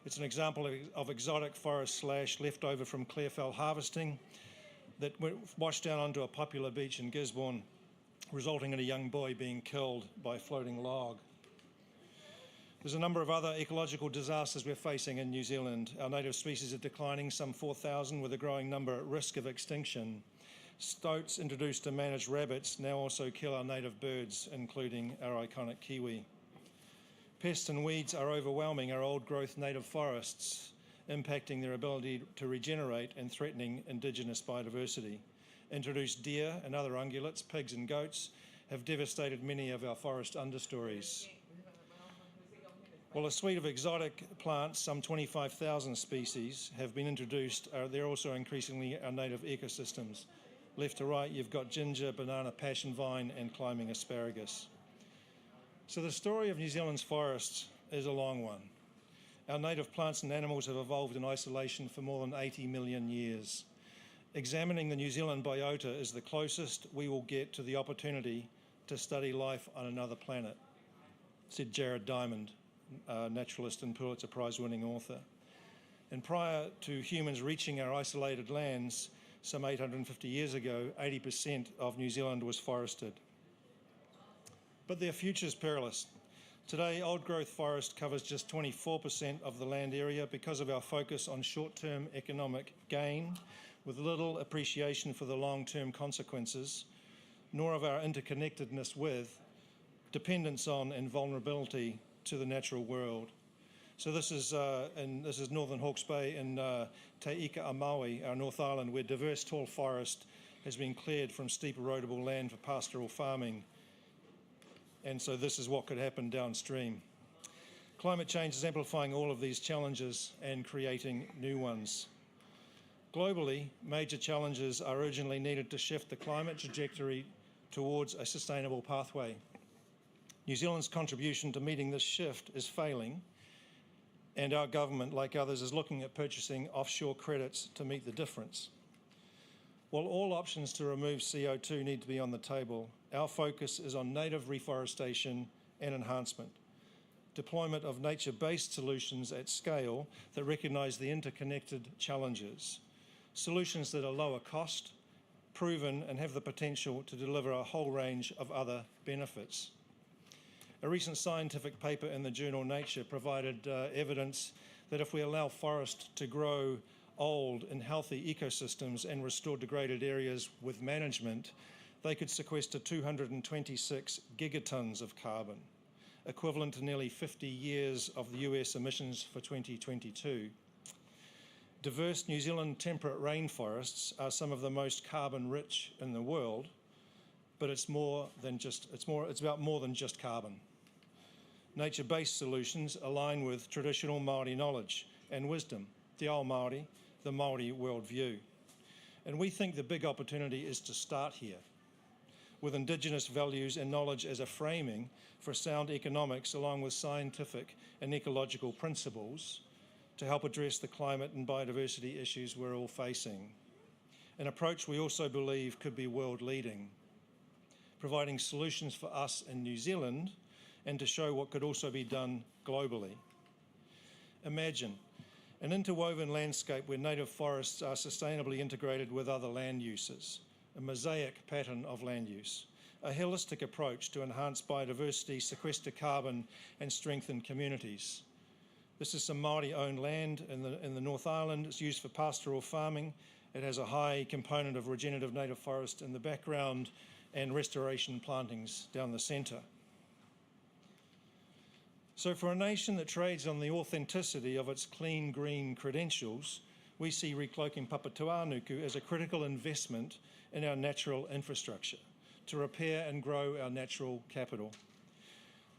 It's an example of exotic forest slash left over from clearfell harvesting that washed down onto a popular beach in Gisborne, resulting in a young boy being killed by a floating log. There's a number of other ecological disasters we're facing in New Zealand. Our native species are declining, some 4,000, with a growing number at risk of extinction. Stoats introduced to manage rabbits now also kill our native birds, including our iconic kiwi. Pests and weeds are overwhelming our old-growth native forests, impacting their ability to regenerate and threatening Indigenous biodiversity. Introduced deer and other ungulates, pigs and goats, have devastated many of our forest understories. While a suite of exotic plants, some 25,000 species, have been introduced, they're also increasingly our native ecosystems. Left to right, you've got ginger, banana, passion vine, and climbing asparagus. So the story of New Zealand's forests is a long one. Our native plants and animals have evolved in isolation for more than 80 million years. Examining the New Zealand biota is the closest we will get to the opportunity to study life on another planet, said Jared Diamond, naturalist and Pulitzer Prize-winning author. And prior to humans reaching our isolated lands, some 850 years ago, 80% of New Zealand was forested. But their future is perilous. Today, old-growth forest covers just 24% of the land area because of our focus on short-term economic gain, with little appreciation for the long-term consequences, nor of our interconnectedness with, dependence on, and vulnerability to the natural world. So this is Northern Hawke's Bay in Te Ika a Maui, our North Island, where diverse tall forest has been cleared from steep erodible land for pastoral farming. And so this is what could happen downstream. Climate change is amplifying all of these challenges and creating new ones. Globally, major challenges are urgently needed to shift the climate trajectory towards a sustainable pathway. New Zealand's contribution to meeting this shift is failing, and our government, like others, is looking at purchasing offshore credits to meet the difference. While all options to remove CO2 need to be on the table, our focus is on native reforestation and enhancement, deployment of nature-based solutions at scale that recognise the interconnected challenges, solutions that are lower cost, proven, and have the potential to deliver a whole range of other benefits. A recent scientific paper in the journal Nature provided evidence that if we allow forest to grow old and healthy ecosystems and restore degraded areas with management, they could sequester 226 gigatons of carbon, equivalent to nearly 50 years of the US emissions for 2022. Diverse New Zealand temperate rainforests are some of the most carbon rich in the world, but it's about more than just carbon. Nature-based solutions align with traditional Māori knowledge and wisdom, te ao Māori, the Māori worldview. And we think the big opportunity is to start here, with Indigenous values and knowledge as a framing for sound economics, along with scientific and ecological principles to help address the climate and biodiversity issues we're all facing. An approach we also believe could be world-leading, providing solutions for us in New Zealand and to show what could also be done globally. Imagine an interwoven landscape where native forests are sustainably integrated with other land uses, a mosaic pattern of land use, a holistic approach to enhance biodiversity, sequester carbon, and strengthen communities. This is some Māori-owned land in the North Island. It's used for pastoral farming. It has a high component of regenerative native forest in the background and restoration plantings down the centre. So for a nation that trades on the authenticity of its clean green credentials, we see Recloaking Papatūānuku as a critical investment in our natural infrastructure to repair and grow our natural capital.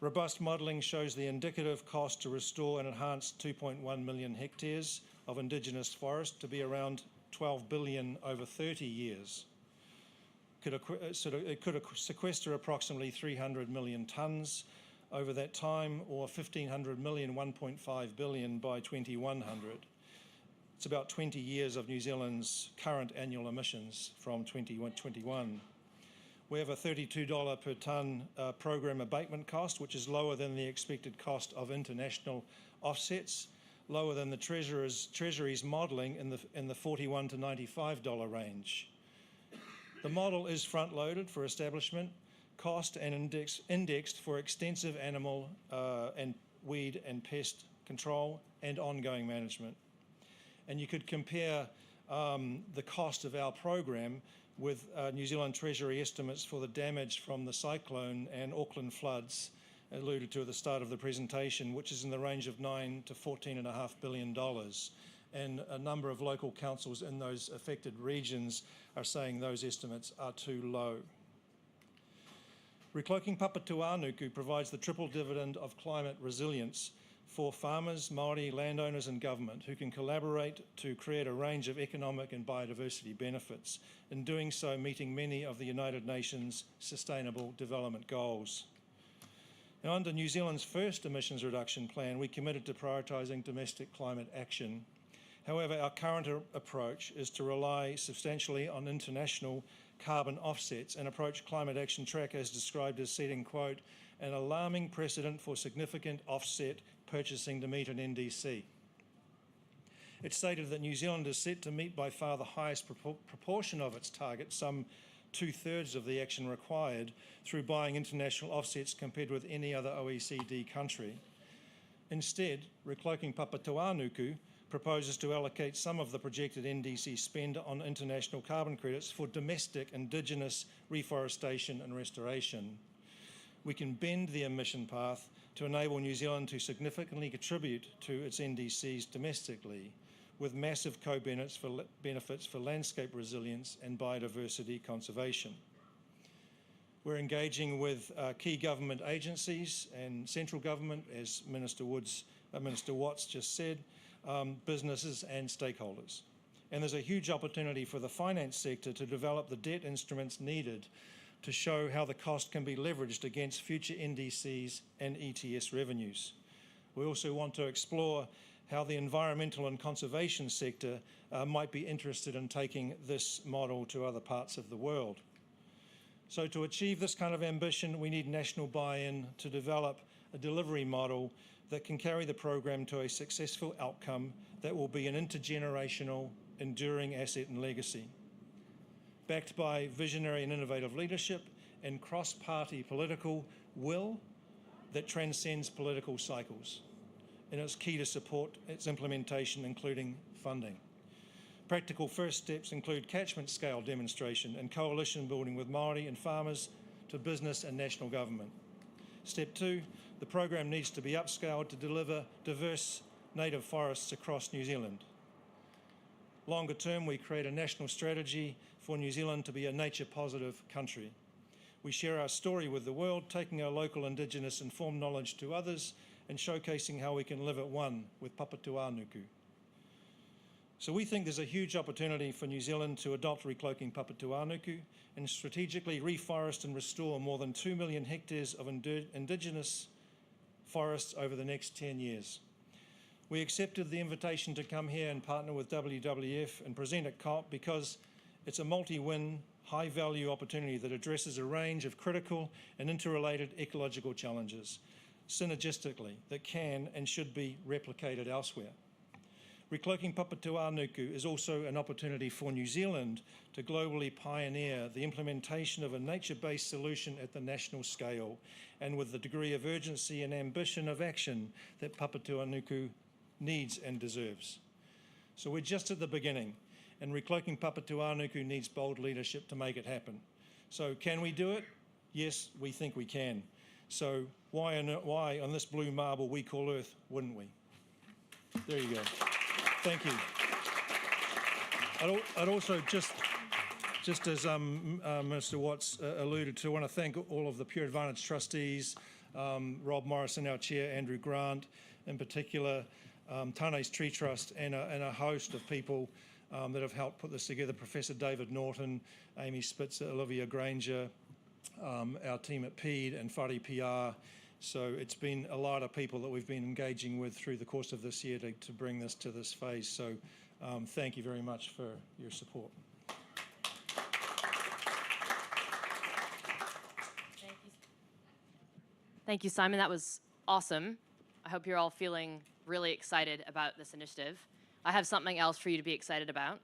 Robust modelling shows the indicative cost to restore and enhance 2.1 million hectares of Indigenous forest to be around 12 billion over 30 years. It could sequester approximately 300 million tonnes over that time, or 1,500 million, 1.5 billion by 2100. It's about 20 years of New Zealand's current annual emissions from 2021. We have a $32 per tonne program abatement cost, which is lower than the expected cost of international offsets, lower than the Treasury's modelling in the $41 to $95 range. The model is front-loaded for establishment cost and indexed for extensive animal and weed and pest control and ongoing management. And you could compare the cost of our program with New Zealand Treasury estimates for the damage from the cyclone and Auckland floods alluded to at the start of the presentation, which is in the range of $9 to $14.5 billion. And a number of local councils in those affected regions are saying those estimates are too low. Recloaking Papatūānuku provides the triple dividend of climate resilience for farmers, Māori, landowners and government who can collaborate to create a range of economic and biodiversity benefits, in doing so meeting many of the United Nations Sustainable Development Goals. Now, under New Zealand's first emissions reduction plan, we committed to prioritising domestic climate action. However, our current approach is to rely substantially on international carbon offsets and approach Climate Action Tracker as described as setting, quote, an alarming precedent for significant offset purchasing to meet an NDC. It stated that New Zealand is set to meet by far the highest proportion of its target, some 2/3 of the action required, through buying international offsets compared with any other OECD country. Instead, Recloaking Papatūānuku proposes to allocate some of the projected NDC spend on international carbon credits for domestic Indigenous reforestation and restoration. we can bend the emission path to enable New Zealand to significantly contribute to its NDCs domestically, with massive co-benefits for landscape resilience and biodiversity conservation. We're engaging with key government agencies and central government, as Minister Watts just said, businesses and stakeholders. And there's a huge opportunity for the finance sector to develop the debt instruments needed to show how the cost can be leveraged against future NDCs and ETS revenues. We also want to explore how the environmental and conservation sector might be interested in taking this model to other parts of the world. So to achieve this kind of ambition, we need national buy-in to develop a delivery model that can carry the program to a successful outcome that will be an intergenerational, enduring asset and legacy. Backed by visionary and innovative leadership and cross-party political will that transcends political cycles. And it's key to support its implementation, including funding. Practical first steps include catchment scale demonstration and coalition building with Māori and farmers to business and national government. Step 2, the program needs to be upscaled to deliver diverse native forests across New Zealand. Longer term, we create a national strategy for New Zealand to be a nature-positive country. We share our story with the world, taking our local Indigenous informed knowledge to others and showcasing how we can live at one with Papatūānuku. So we think there's a huge opportunity for New Zealand to adopt Recloaking Papatūānuku and strategically reforest and restore more than 2 million hectares of Indigenous forests over the next 10 years. We accepted the invitation to come here and partner with WWF and present at COP because it's a multi-win, high-value opportunity that addresses a range of critical and interrelated ecological challenges synergistically that can and should be replicated elsewhere. Recloaking Papatūānuku is also an opportunity for New Zealand to globally pioneer the implementation of a nature-based solution at the national scale and with the degree of urgency and ambition of action that Papatūānuku needs and deserves. So we're just at the beginning, and Recloaking Papatūānuku needs bold leadership to make it happen. So can we do it? Yes, we think we can. So why on this blue marble we call Earth, wouldn't we? There you go. Thank you. I'd also, just as Minister Watts alluded to, I want to thank all of the Pure Advantage trustees, Rob Morrison, our chair, Andrew Grant, in particular, Tane's Tree Trust, and a host of people that have helped put this together, Professor David Norton, Amy Spitzer, Olivia Granger, our team at PEED and Whare PR. So it's been a lot of people that we've been engaging with through the course of this year to bring this to this phase. So thank you very much for your support. Thank you, Simon. That was awesome. I hope you're all feeling really excited about this initiative. I have something else for you to be excited about.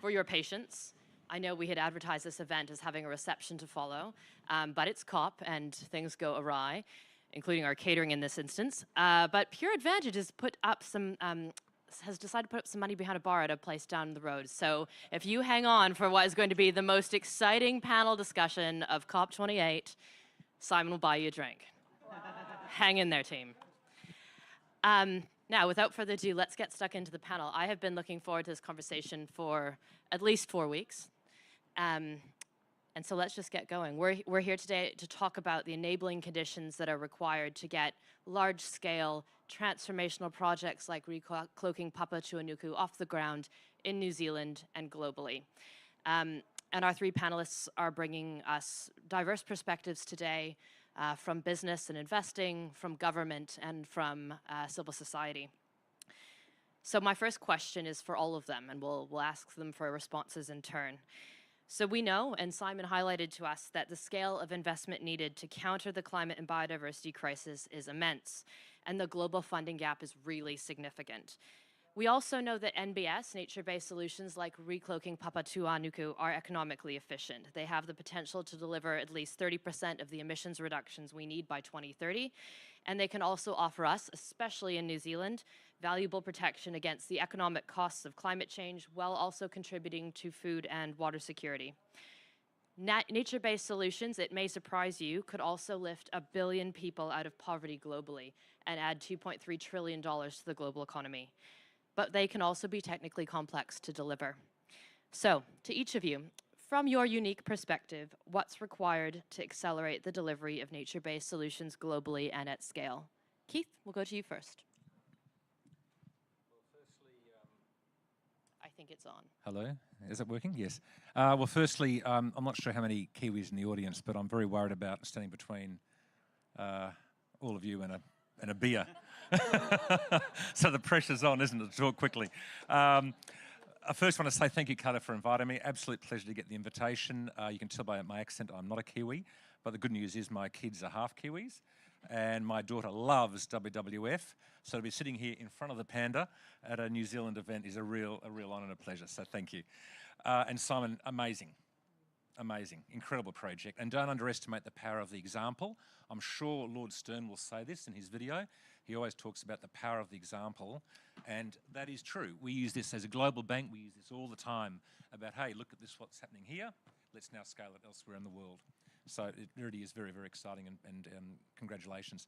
For your patience, I know we had advertised this event as having a reception to follow, but it's COP and things go awry, including our catering in this instance. But Pure Advantage has decided to put up some money behind a bar at a place down the road. So if you hang on for what is going to be the most exciting panel discussion of COP28, Simon will buy you a drink. Hang in there, team. Now, without further ado, let's get stuck into the panel. I have been looking forward to this conversation for at least 4 weeks. And so let's just get going. We're here today to talk about the enabling conditions that are required to get large-scale transformational projects like Recloaking Papatūānuku off the ground in New Zealand and globally. And our 3 panelists are bringing us diverse perspectives today from business and investing, from government, and from civil society. So my first question is for all of them, and we'll ask them for responses in turn. So we know, and Simon highlighted to us, that the scale of investment needed to counter the climate and biodiversity crisis is immense, and the global funding gap is really significant. We also know that NBS, nature-based solutions like Recloaking Papatūānuku, are economically efficient. They have the potential to deliver at least 30% of the emissions reductions we need by 2030, and they can also offer us, especially in New Zealand, valuable protection against the economic costs of climate change while also contributing to food and water security. Nature-based solutions, it may surprise you, could also lift 1 billion people out of poverty globally and add $2.3 trillion to the global economy. But they can also be technically complex to deliver. So, to each of you, from your unique perspective, what's required to accelerate the delivery of nature-based solutions globally and at scale? Keith, we'll go to you first. I think it's on. Hello, is it working? Yes. Well, firstly, I'm not sure how many Kiwis in the audience, but I'm very worried about standing between all of you and a beer. So the pressure's on, isn't it, to talk quickly. I first want to say thank you, Carter, for inviting me. Absolute pleasure to get the invitation. You can tell by my accent I'm not a Kiwi, but the good news is my kids are half Kiwis, and my daughter loves WWF. So to be sitting here in front of the panda at a New Zealand event is a real honour and a pleasure. So thank you. And Simon, amazing, incredible project. And don't underestimate the power of the example. I'm sure Lord Stern will say this in his video. He always talks about the power of the example, and that is true. We use this as a global bank. We use this all the time about, hey, look at this, what's happening here. Let's now scale it elsewhere in the world. So it really is very, very exciting, and congratulations.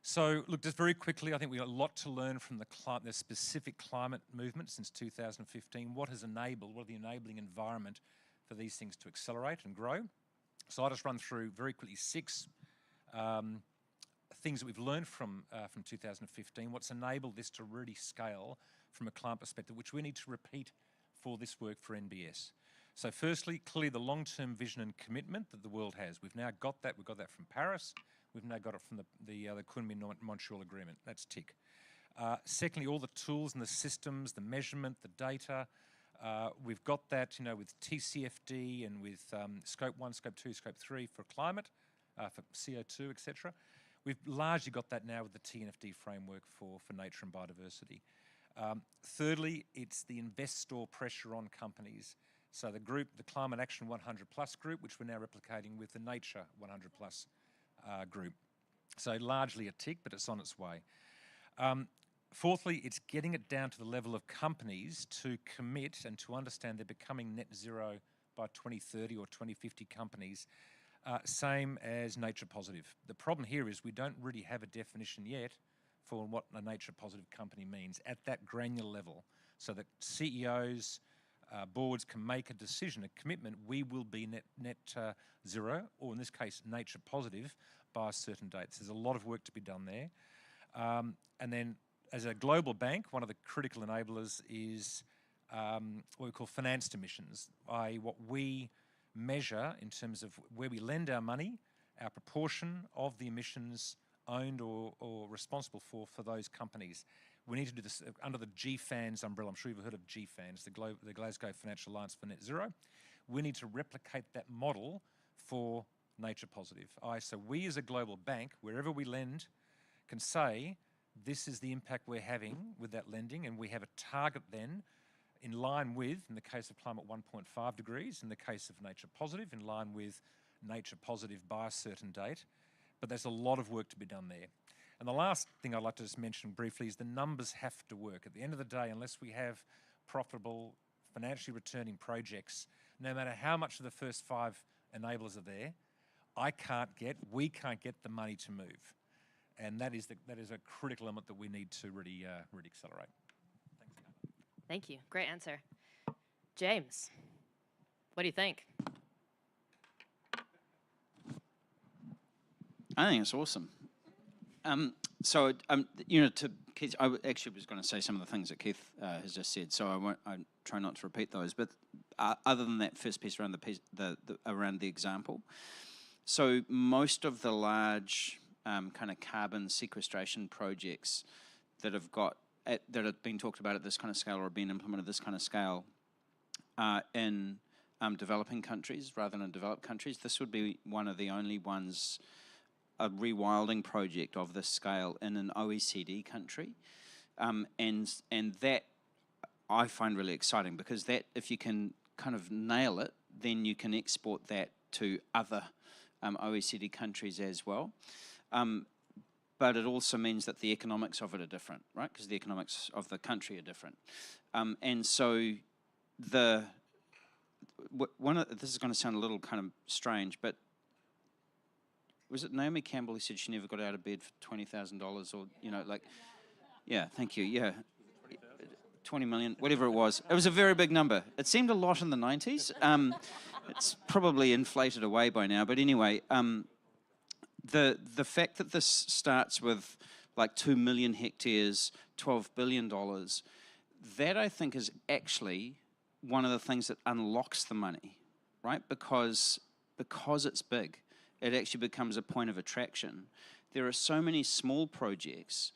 So look, just very quickly, I think we've got a lot to learn from the specific climate movement since 2015. What are the enabling environment for these things to accelerate and grow? So I'll just run through very quickly 6 things that we've learned from 2015, what's enabled this to really scale from a climate perspective, which we need to repeat for this work for NBS. So firstly, clearly the long-term vision and commitment that the world has. We've now got that. We've got that from Paris. We've now got it from the Kunming-Montreal Agreement. That's tick. Secondly, all the tools and the systems, the measurement, the data. We've got that, with TCFD and with Scope 1, Scope 2, Scope 3 for climate, for CO2, etc. We've largely got that now with the TNFD framework for nature and biodiversity. Thirdly, it's the investor pressure on companies. So the group, the Climate Action 100+ group, which we're now replicating with the Nature 100+ group. So largely a tick, but it's on its way. Fourthly, it's getting it down to the level of companies to commit and to understand they're becoming net zero by 2030 or 2050 companies. Same as nature positive. The problem here is we don't really have a definition yet for what a nature positive company means at that granular level, so that CEOs, boards can make a decision, a commitment, we will be net zero, or in this case, nature positive, by a certain date. So there's a lot of work to be done there. And then as a global bank, one of the critical enablers is what we call financed emissions, i.e. what we measure in terms of where we lend our money, our proportion of the emissions owned or responsible for those companies. We need to do this under the GFANS umbrella. I'm sure you've heard of GFANS, the Glasgow Financial Alliance for Net Zero. We need to replicate that model for nature positive. So we as a global bank, wherever we lend, can say this is the impact we're having with that lending, and we have a target then in line with, in the case of climate, 1.5 degrees, in the case of nature positive, in line with nature positive by a certain date. But there's a lot of work to be done there. And the last thing I'd like to just mention briefly is the numbers have to work. At the end of the day, unless we have profitable, financially returning projects, no matter how much of the first 5 enablers are there, we can't get the money to move. And that is a critical element that we need to really accelerate. Thank you. Great answer. James, what do you think? I think it's awesome. To Keith, I actually was going to say some of the things that Keith has just said, so I try not to repeat those. But other than that first piece around around the example, so most of the large kind of carbon sequestration projects that have been talked about at this kind of scale or have been implemented at this kind of scale in developing countries rather than developed countries. This would be one of the only ones, a rewilding project of this scale in an OECD country. And that I find really exciting, because that, if you can kind of nail it, then you can export that to other OECD countries as well. But it also means that the economics of it are different, right? Because the economics of the country are different. And so this is going to sound a little kind of strange, but was it Naomi Campbell who said she never got out of bed for $20,000 or, you know, like, yeah, thank you, yeah. 20 million, whatever it was. It was a very big number. It seemed a lot in the 90s. It's probably inflated away by now, but anyway, the fact that this starts with like 2 million hectares, $12 billion, that I think is actually one of the things that unlocks the money, right? Because it's big, it actually becomes a point of attraction. There are so many small projects,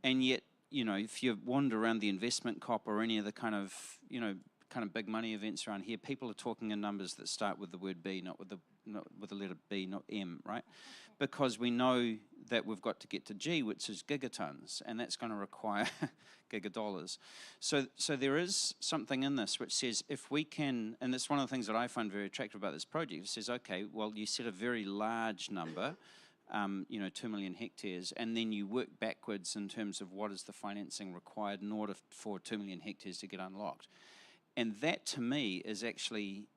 and yet, you know, if you wander around the investment COP or any of the kind of, you know, kind of big money events around here, people are talking in numbers that start with the word B, not with the letter B, not M, right? Because we know that we've got to get to G, which is gigatons, and that's going to require gigadollars. So there is something in this which says if we can, and it's one of the things that I find very attractive about this project, it says, okay, well, you set a very large number, you know, 2 million hectares, and then you work backwards in terms of what is the financing required in order for 2 million hectares to get unlocked. And that, to me, is actually,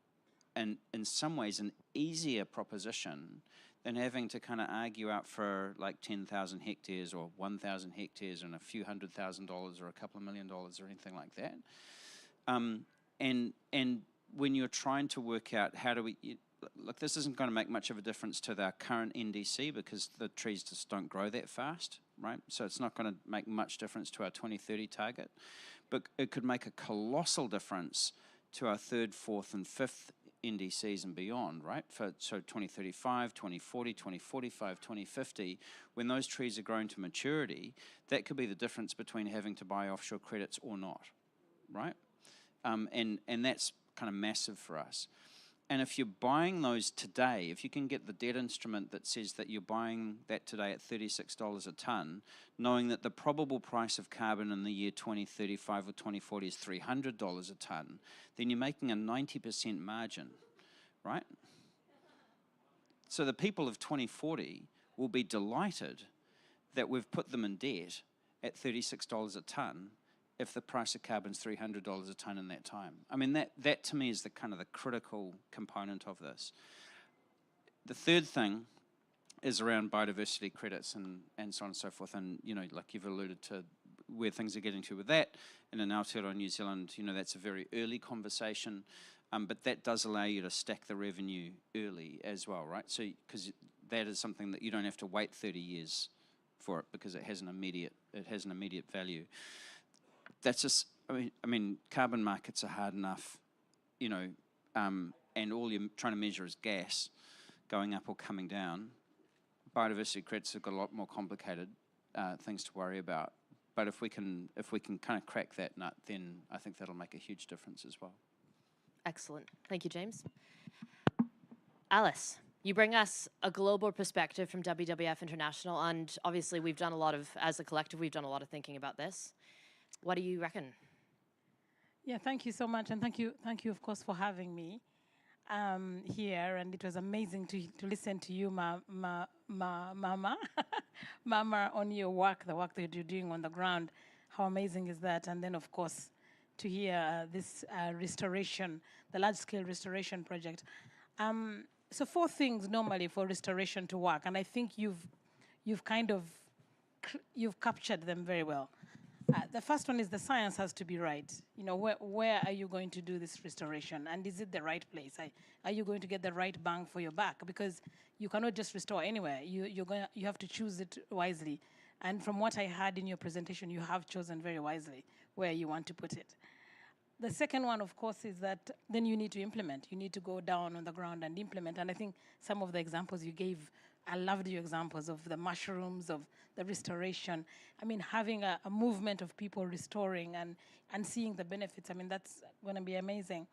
in some ways, an easier proposition than having to kind of argue out for like 10,000 hectares or 1,000 hectares and a few $100,000 or a couple of $1 million or anything like that. And when you're trying to work out how do we, look, this isn't going to make much of a difference to our current NDC because the trees just don't grow that fast, right? So it's not going to make much difference to our 2030 target, but it could make a colossal difference to our 3rd, 4th, and 5th NDCs and beyond, right? So 2035, 2040, 2045, 2050, when those trees are grown to maturity, that could be the difference between having to buy offshore credits or not, right? And that's kind of massive for us. And if you're buying those today, if you can get the debt instrument that says that you're buying that today at $36 a tonne, knowing that the probable price of carbon in the year 2035 or 2040 is $300 a tonne, then you're making a 90% margin, right? So the people of 2040 will be delighted that we've put them in debt at $36 a tonne if the price of carbon's $300 a tonne in that time. I mean, that to me is the kind of the critical component of this. The third thing is around biodiversity credits and so on and so forth. And, you know, like you've alluded to where things are getting to with that. And in Aotearoa New Zealand, you know, that's a very early conversation. But that does allow you to stack the revenue early as well, right? So, because that is something that you don't have to wait 30 years for it because it has an immediate value. That's just, I mean, carbon markets are hard enough, you know, and all you're trying to measure is gas going up or coming down. Biodiversity credits have got a lot more complicated things to worry about. But if we can kind of crack that nut, then I think that'll make a huge difference as well. Excellent. Thank you, James. Alice, you bring us a global perspective from WWF International, and obviously we've done a lot of, as a collective, we've done a lot of thinking about this. What do you reckon? Yeah, thank you so much, and thank you, of course, for having me here. And it was amazing to listen to you, Mama, Mama, on your work, the work that you're doing on the ground. How amazing is that? And then, of course, to hear this restoration, the large-scale restoration project. So 4 things normally for restoration to work, and I think you've captured them very well. The first one is the science has to be right. You know, where are you going to do this restoration? And is it the right place? Are you going to get the right bang for your buck? Because you cannot just restore anywhere. You have to choose it wisely. And from what I heard in your presentation, you have chosen very wisely where you want to put it. The second one, of course, is that then you need to implement. You need to go down on the ground and implement. And I think some of the examples you gave, I loved your examples of the mushrooms, of the restoration. I mean, having a movement of people restoring and seeing the benefits, I mean, that's going to be amazing.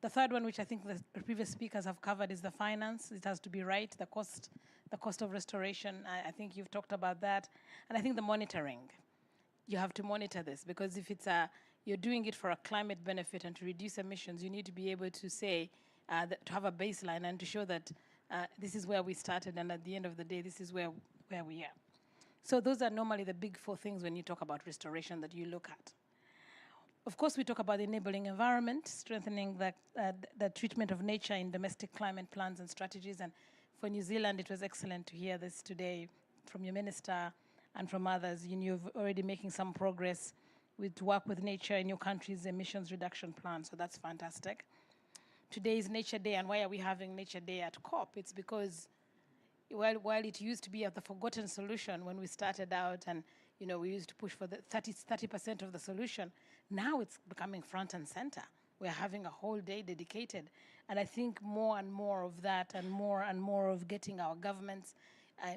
The third one, which I think the previous speakers have covered, is the finance. It has to be right, the cost of restoration. I think you've talked about that. And I think the monitoring. You have to monitor this, because if it's you're doing it for a climate benefit and to reduce emissions, you need to be able to say, to have a baseline and to show that this is where we started, and at the end of the day, this is where we are. So those are normally the big 4 things when you talk about restoration that you look at. Of course, we talk about enabling environment, strengthening the treatment of nature in domestic climate plans and strategies. And for New Zealand, it was excellent to hear this today from your minister and from others. You're already making some progress to work with nature in your country's emissions reduction plan, so that's fantastic. Today is Nature Day, and why are we having Nature Day at COP? It's because while it used to be the forgotten solution when we started out, and we used to push for the 30% of the solution, now it's becoming front and center. We're having a whole day dedicated, and I think more and more of that, and more of getting our governments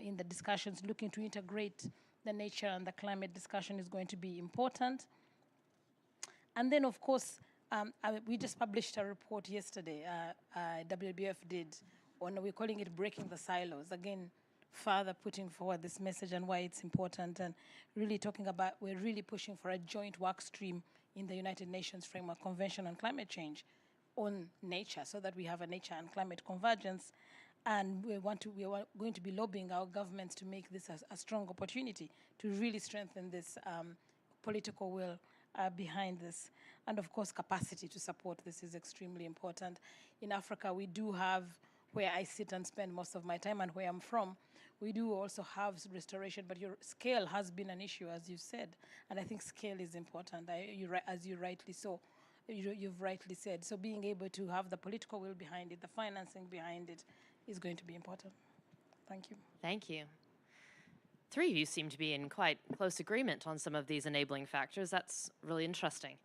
in the discussions looking to integrate the nature and the climate discussion is going to be important. And then, of course, we just published a report yesterday, WWF did, we're calling it Breaking the Silos. Again, further putting forward this message and why it's important, and really talking about, we're really pushing for a joint work stream in the United Nations Framework Convention on Climate Change on nature, so that we have a nature and climate convergence. And we are going to be lobbying our governments to make this a strong opportunity to really strengthen this political will behind this. And of course, capacity to support this is extremely important. In Africa, we do have, where I sit and spend most of my time and where I'm from, we do also have restoration, but your scale has been an issue, as you said. And I think scale is important, as you've rightly said. So being able to have the political will behind it, the financing behind it, is going to be important. Thank you. Thank you. Three of you seem to be in quite close agreement on some of these enabling factors. That's really interesting.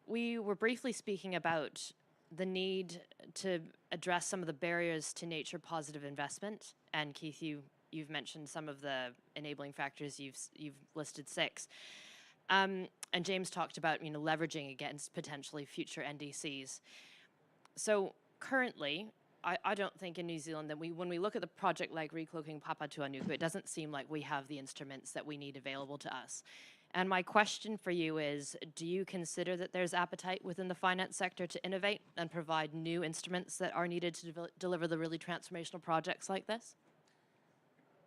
We were briefly speaking about the need to address some of the barriers to nature positive investment. And Keith, you've mentioned some of the enabling factors. You've listed 6. And James talked about leveraging against potentially future NDCs. So currently, I don't think in New Zealand that when we look at the project like Recloaking Papatūānuku, it doesn't seem like we have the instruments that we need available to us. And my question for you is, do you consider that there's appetite within the finance sector to innovate and provide new instruments that are needed to deliver the really transformational projects like this?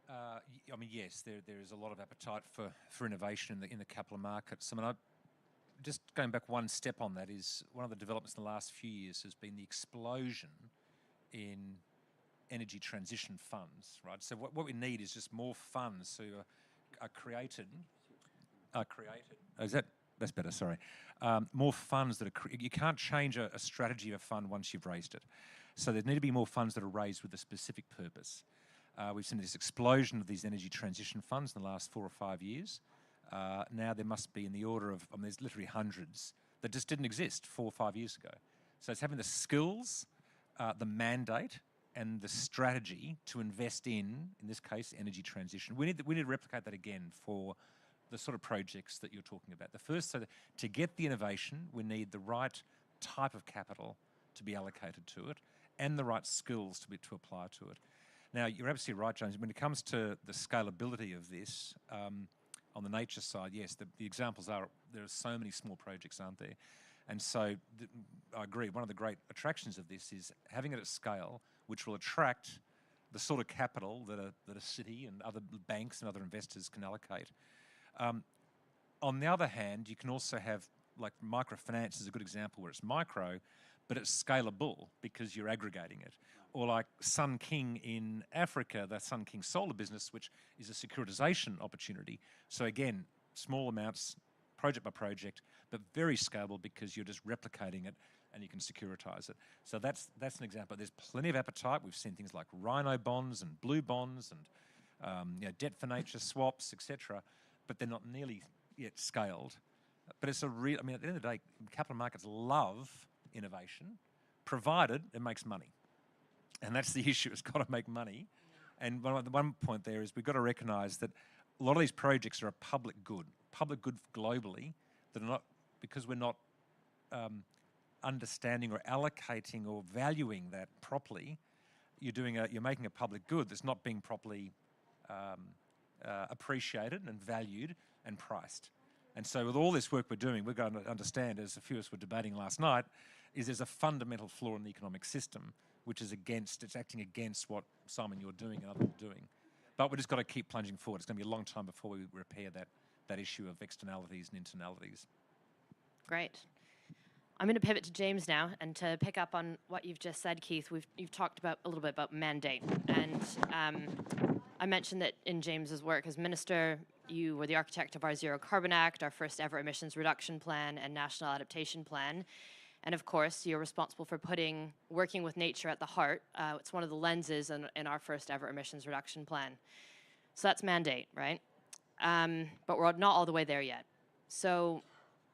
I mean, yes, there is a lot of appetite for innovation in the capital markets. I mean, just going back one step on that is one of the developments in the last few years has been the explosion in energy transition funds, right? So what we need is just more funds who are created. That's better, sorry. More funds that are, you can't change a strategy of a fund once you've raised it. So there need to be more funds that are raised with a specific purpose. We've seen this explosion of these energy transition funds in the last 4 or 5 years. Now there must be in the order of, there's literally hundreds that just didn't exist 4 or 5 years ago. So it's having the skills, the mandate, and the strategy to invest in this case, energy transition. We need to replicate that again for the sort of projects that you're talking about. The first, so to get the innovation, we need the right type of capital to be allocated to it, and the right skills to apply to it. Now, you're absolutely right, James. When it comes to the scalability of this, on the nature side, yes, the examples are, there are so many small projects, aren't there? And so I agree, one of the great attractions of this is having it at scale, which will attract the sort of capital that a city and other banks and other investors can allocate. On the other hand, you can also have, like microfinance is a good example where it's micro, but it's scalable because you're aggregating it. Or like Sun King in Africa, the Sun King solar business, which is a securitization opportunity. So again, small amounts, project by project, but very scalable because you're just replicating it and you can securitize it. So that's an example. There's plenty of appetite. We've seen things like rhino bonds and blue bonds and debt for nature swaps, etc. But they're not nearly yet scaled. But it's a real, at the end of the day, capital markets love innovation, provided it makes money. And that's the issue, it's got to make money. And one point there is we've got to recognise that a lot of these projects are a public good globally, that are not, because we're not understanding or allocating or valuing that properly, you're making a public good that's not being properly appreciated and valued and priced. And so with all this work we're doing, we're going to understand, as a few of us were debating last night, is there's a fundamental flaw in the economic system, which is it's acting against what, Simon, you're doing and others are doing. But we've just got to keep plunging forward. It's going to be a long time before we repair that issue of externalities and internalities. Great. I'm going to pivot to James now, and to pick up on what you've just said, Keith, you've talked about a little bit about mandate, and I mentioned that in James's work as minister, you were the architect of our Zero Carbon Act, our first ever emissions reduction plan, and national adaptation plan. And of course, you're responsible for working with nature at the heart. It's one of the lenses in our first ever emissions reduction plan. So that's mandate, right? But we're not all the way there yet. So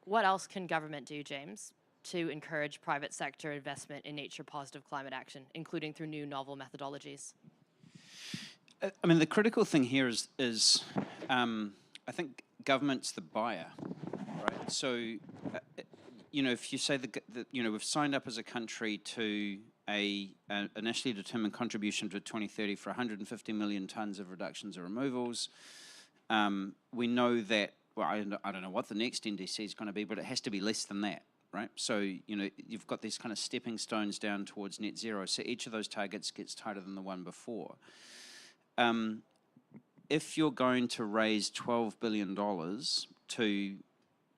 what else can government do, James, to encourage private sector investment in nature-positive climate action, including through new novel methodologies? I mean, the critical thing here is I think government's the buyer, right? So, you know, if you say you know, we've signed up as a country to a nationally determined contribution to 2030 for 150 million tonnes of reductions or removals. We know that, well, I don't know what the next NDC is going to be, but it has to be less than that, right? So, you know, you've got these kind of stepping stones down towards net zero. So each of those targets gets tighter than the one before. If you're going to raise $12 billion to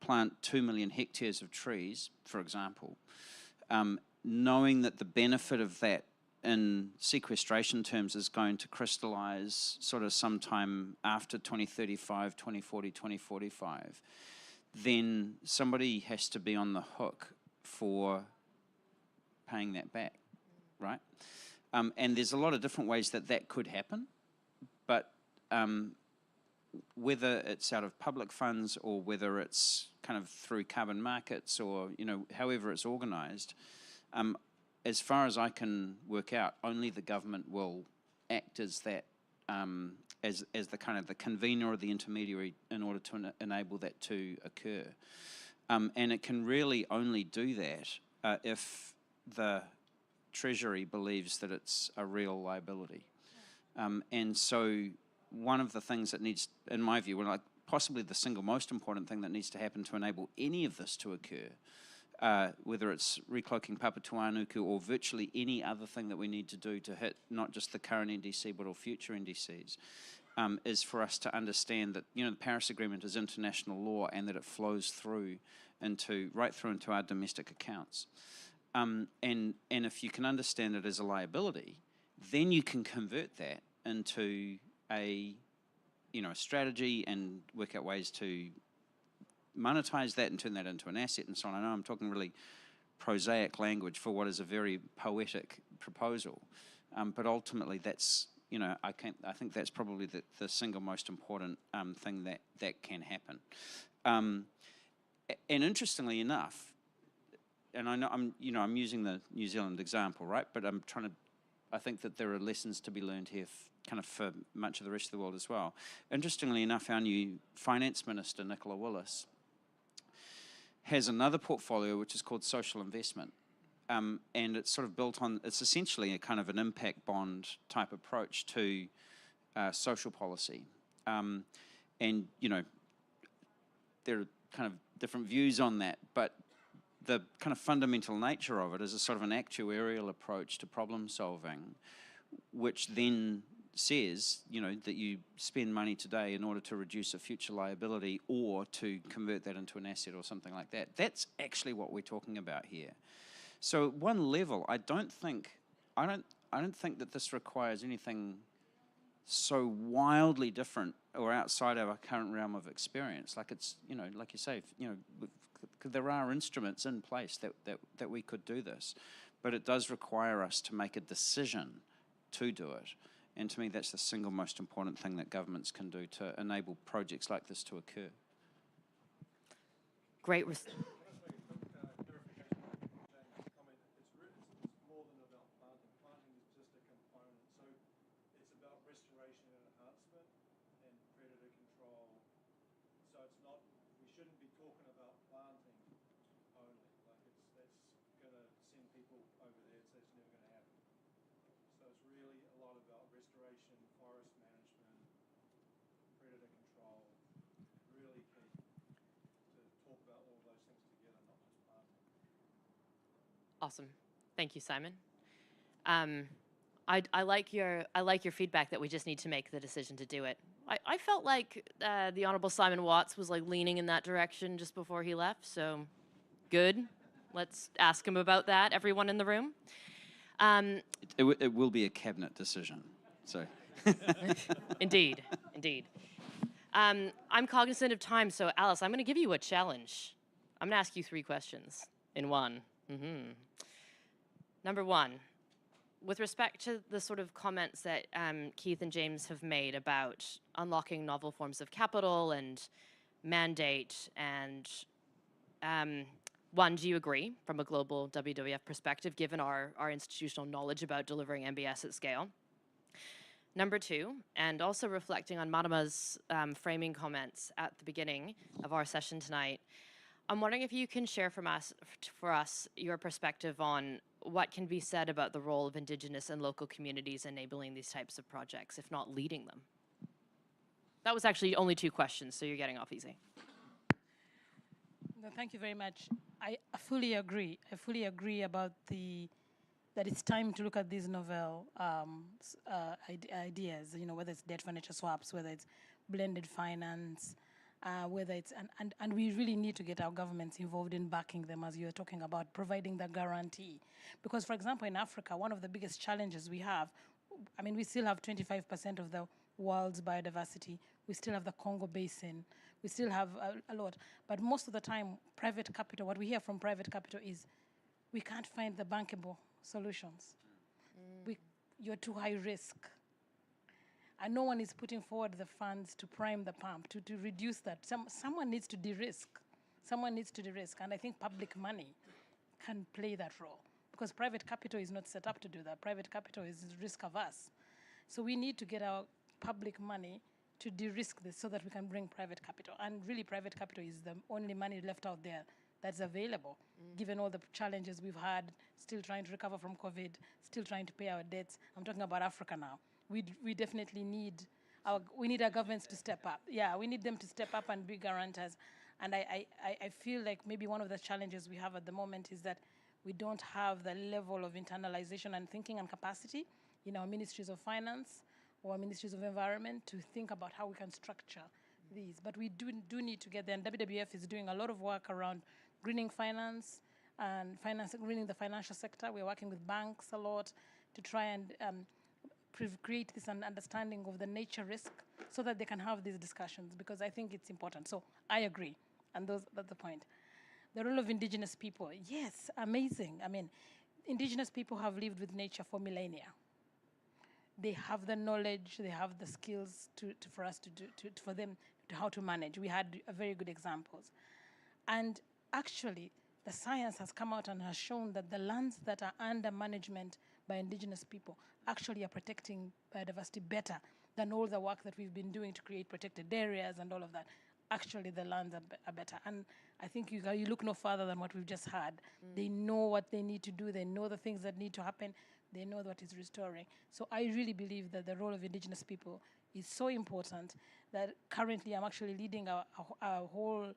plant 2 million hectares of trees, for example, knowing that the benefit of that in sequestration terms is going to crystallize sort of sometime after 2035, 2040, 2045, then somebody has to be on the hook for paying that back, right? And there's a lot of different ways that that could happen, but whether it's out of public funds or whether it's kind of through carbon markets or, you know, however it's organized, as far as I can work out, only the government will act as that, as the kind of the convener or the intermediary in order to enable that to occur. And it can really only do that if the Treasury believes that it's a real liability. And so one of the things that needs, in my view, like possibly the single most important thing that needs to happen to enable any of this to occur, whether it's Recloaking Papatūānuku or virtually any other thing that we need to do to hit not just the current NDC but all future NDCs, is for us to understand that, you know, the Paris Agreement is international law and that it flows through right through into our domestic accounts. And if you can understand it as a liability, then you can convert that into a strategy and work out ways to monetize that and turn that into an asset and so on. I know I'm talking really prosaic language for what is a very poetic proposal, but ultimately that's, you know, I think that's probably the single most important thing that can happen. And interestingly enough, and I know I'm using the New Zealand example, right? But I think that there are lessons to be learned here kind of for much of the rest of the world as well. Interestingly enough, our new finance minister, Nicola Willis, has another portfolio which is called social investment. And it's sort of built on, it's essentially a kind of an impact bond type approach to social policy. And, you know, there are kind of different views on that, but the kind of fundamental nature of it is a sort of an actuarial approach to problem solving, which then says, you know, that you spend money today in order to reduce a future liability or to convert that into an asset or something like that. That's actually what we're talking about here. So at one level, I don't think that this requires anything so wildly different or outside of our current realm of experience. Like it's, you know, like you say, you know, there are instruments in place that we could do this, but it does require us to make a decision to do it. And to me, that's the single most important thing that governments can do to enable projects like this to occur. Great. Awesome. Thank you, Simon. I like your feedback that we just need to make the decision to do it. I felt like the Honourable Simon Watts was like leaning in that direction just before he left, so Good. Let's ask him about that, everyone in the room. It will be a cabinet decision, so. Indeed, indeed. I'm cognizant of time, so Alice, I'm going to give you a challenge. I'm going to ask you 3 questions in one. Number 1, with respect to the sort of comments that Keith and James have made about unlocking novel forms of capital and mandate, and 1, do you agree from a global WWF perspective, given our institutional knowledge about delivering MBS at scale? Number 2, and also reflecting on Marama's framing comments at the beginning of our session tonight, I'm wondering if you can share for us your perspective on what can be said about the role of Indigenous and local communities enabling these types of projects, if not leading them. That was actually only 2 questions, so you're getting off easy. No, thank you very much. I fully agree. I fully agree about that it's time to look at these novel ideas, you know, whether it's debt financial swaps, whether it's blended finance, whether it's, and we really need to get our governments involved in backing them, as you were talking about, providing the guarantee. Because, for example, in Africa, one of the biggest challenges we have, I mean, we still have 25% of the world's biodiversity. We still have the Congo Basin. We still have a lot. But most of the time, private capital, what we hear from private capital is, we can't find the bankable solutions. You're too high risk. And no one is putting forward the funds to prime the pump, to reduce that. Someone needs to de-risk. Someone needs to de-risk. And I think public money can play that role. Because private capital is not set up to do that. Private capital is risk averse. So we need to get our public money to de-risk this so that we can bring private capital. And really, private capital is the only money left out there that's available, given all the challenges we've had, still trying to recover from COVID, still trying to pay our debts. I'm talking about Africa now. We definitely need our governments to step up. Yeah, we need them to step up and be guarantors. And I feel like maybe one of the challenges we have at the moment is that we don't have the level of internalization and thinking and capacity in our ministries of finance or ministries of environment to think about how we can structure these. But we do need to get there, and WWF is doing a lot of work around greening finance and greening the financial sector. We're working with banks a lot to try and create this understanding of the nature risk so that they can have these discussions, because I think it's important. So I agree, and that's the point. The role of Indigenous people, yes, amazing. I mean, Indigenous people have lived with nature for millennia. They have the knowledge, they have the skills for us to do, for them to how to manage. We had very good examples. And actually, the science has come out and has shown that the lands that are under management by Indigenous people actually are protecting biodiversity better than all the work that we've been doing to create protected areas and all of that. Actually, the lands are better. And I think you look no further than what we've just had. They know what they need to do. They know the things that need to happen. They know what is restoring. So I really believe that the role of Indigenous people is so important that currently I'm actually leading our whole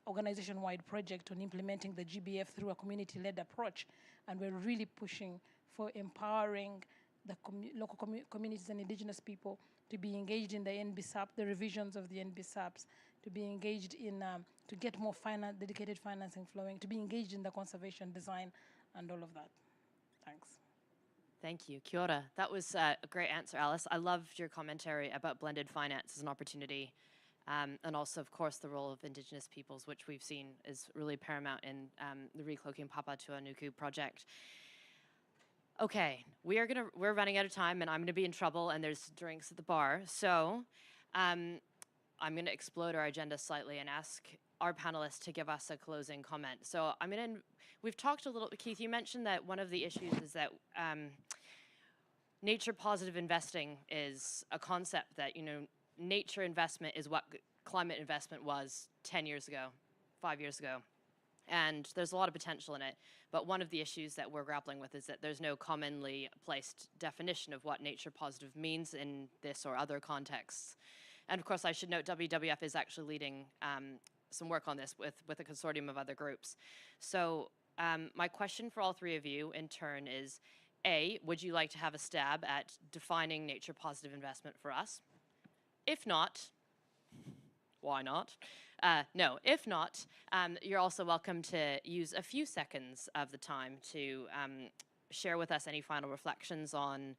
organization-wide project on implementing the GBF through a community-led approach. And we're really pushing for empowering the local communities and Indigenous people to be engaged in the NBSAP, the revisions of the NBSAPs, to be engaged in, to get more dedicated financing flowing, to be engaged in the conservation design and all of that. Thanks. Thank you. Kia ora. That was a great answer, Alice. I loved your commentary about blended finance as an opportunity, and also, of course, the role of Indigenous peoples, which we've seen is really paramount in the Recloaking Papatūānuku project. Okay, we're running out of time, and I'm gonna be in trouble, and there's drinks at the bar. So I'm gonna explode our agenda slightly and ask our panelists to give us a closing comment. So we've talked a little, Keith, you mentioned that one of the issues is that nature positive investing is a concept that, you know, nature investment is what climate investment was 10 years ago, 5 years ago. And there's a lot of potential in it. But one of the issues that we're grappling with is that there's no commonly placed definition of what nature positive means in this or other contexts. And of course, I should note WWF is actually leading some work on this with a consortium of other groups. So my question for all 3 of you in turn is, A, would you like to have a stab at defining nature positive investment for us? If not, why not? No, if not, you're also welcome to use a few seconds of the time to share with us any final reflections on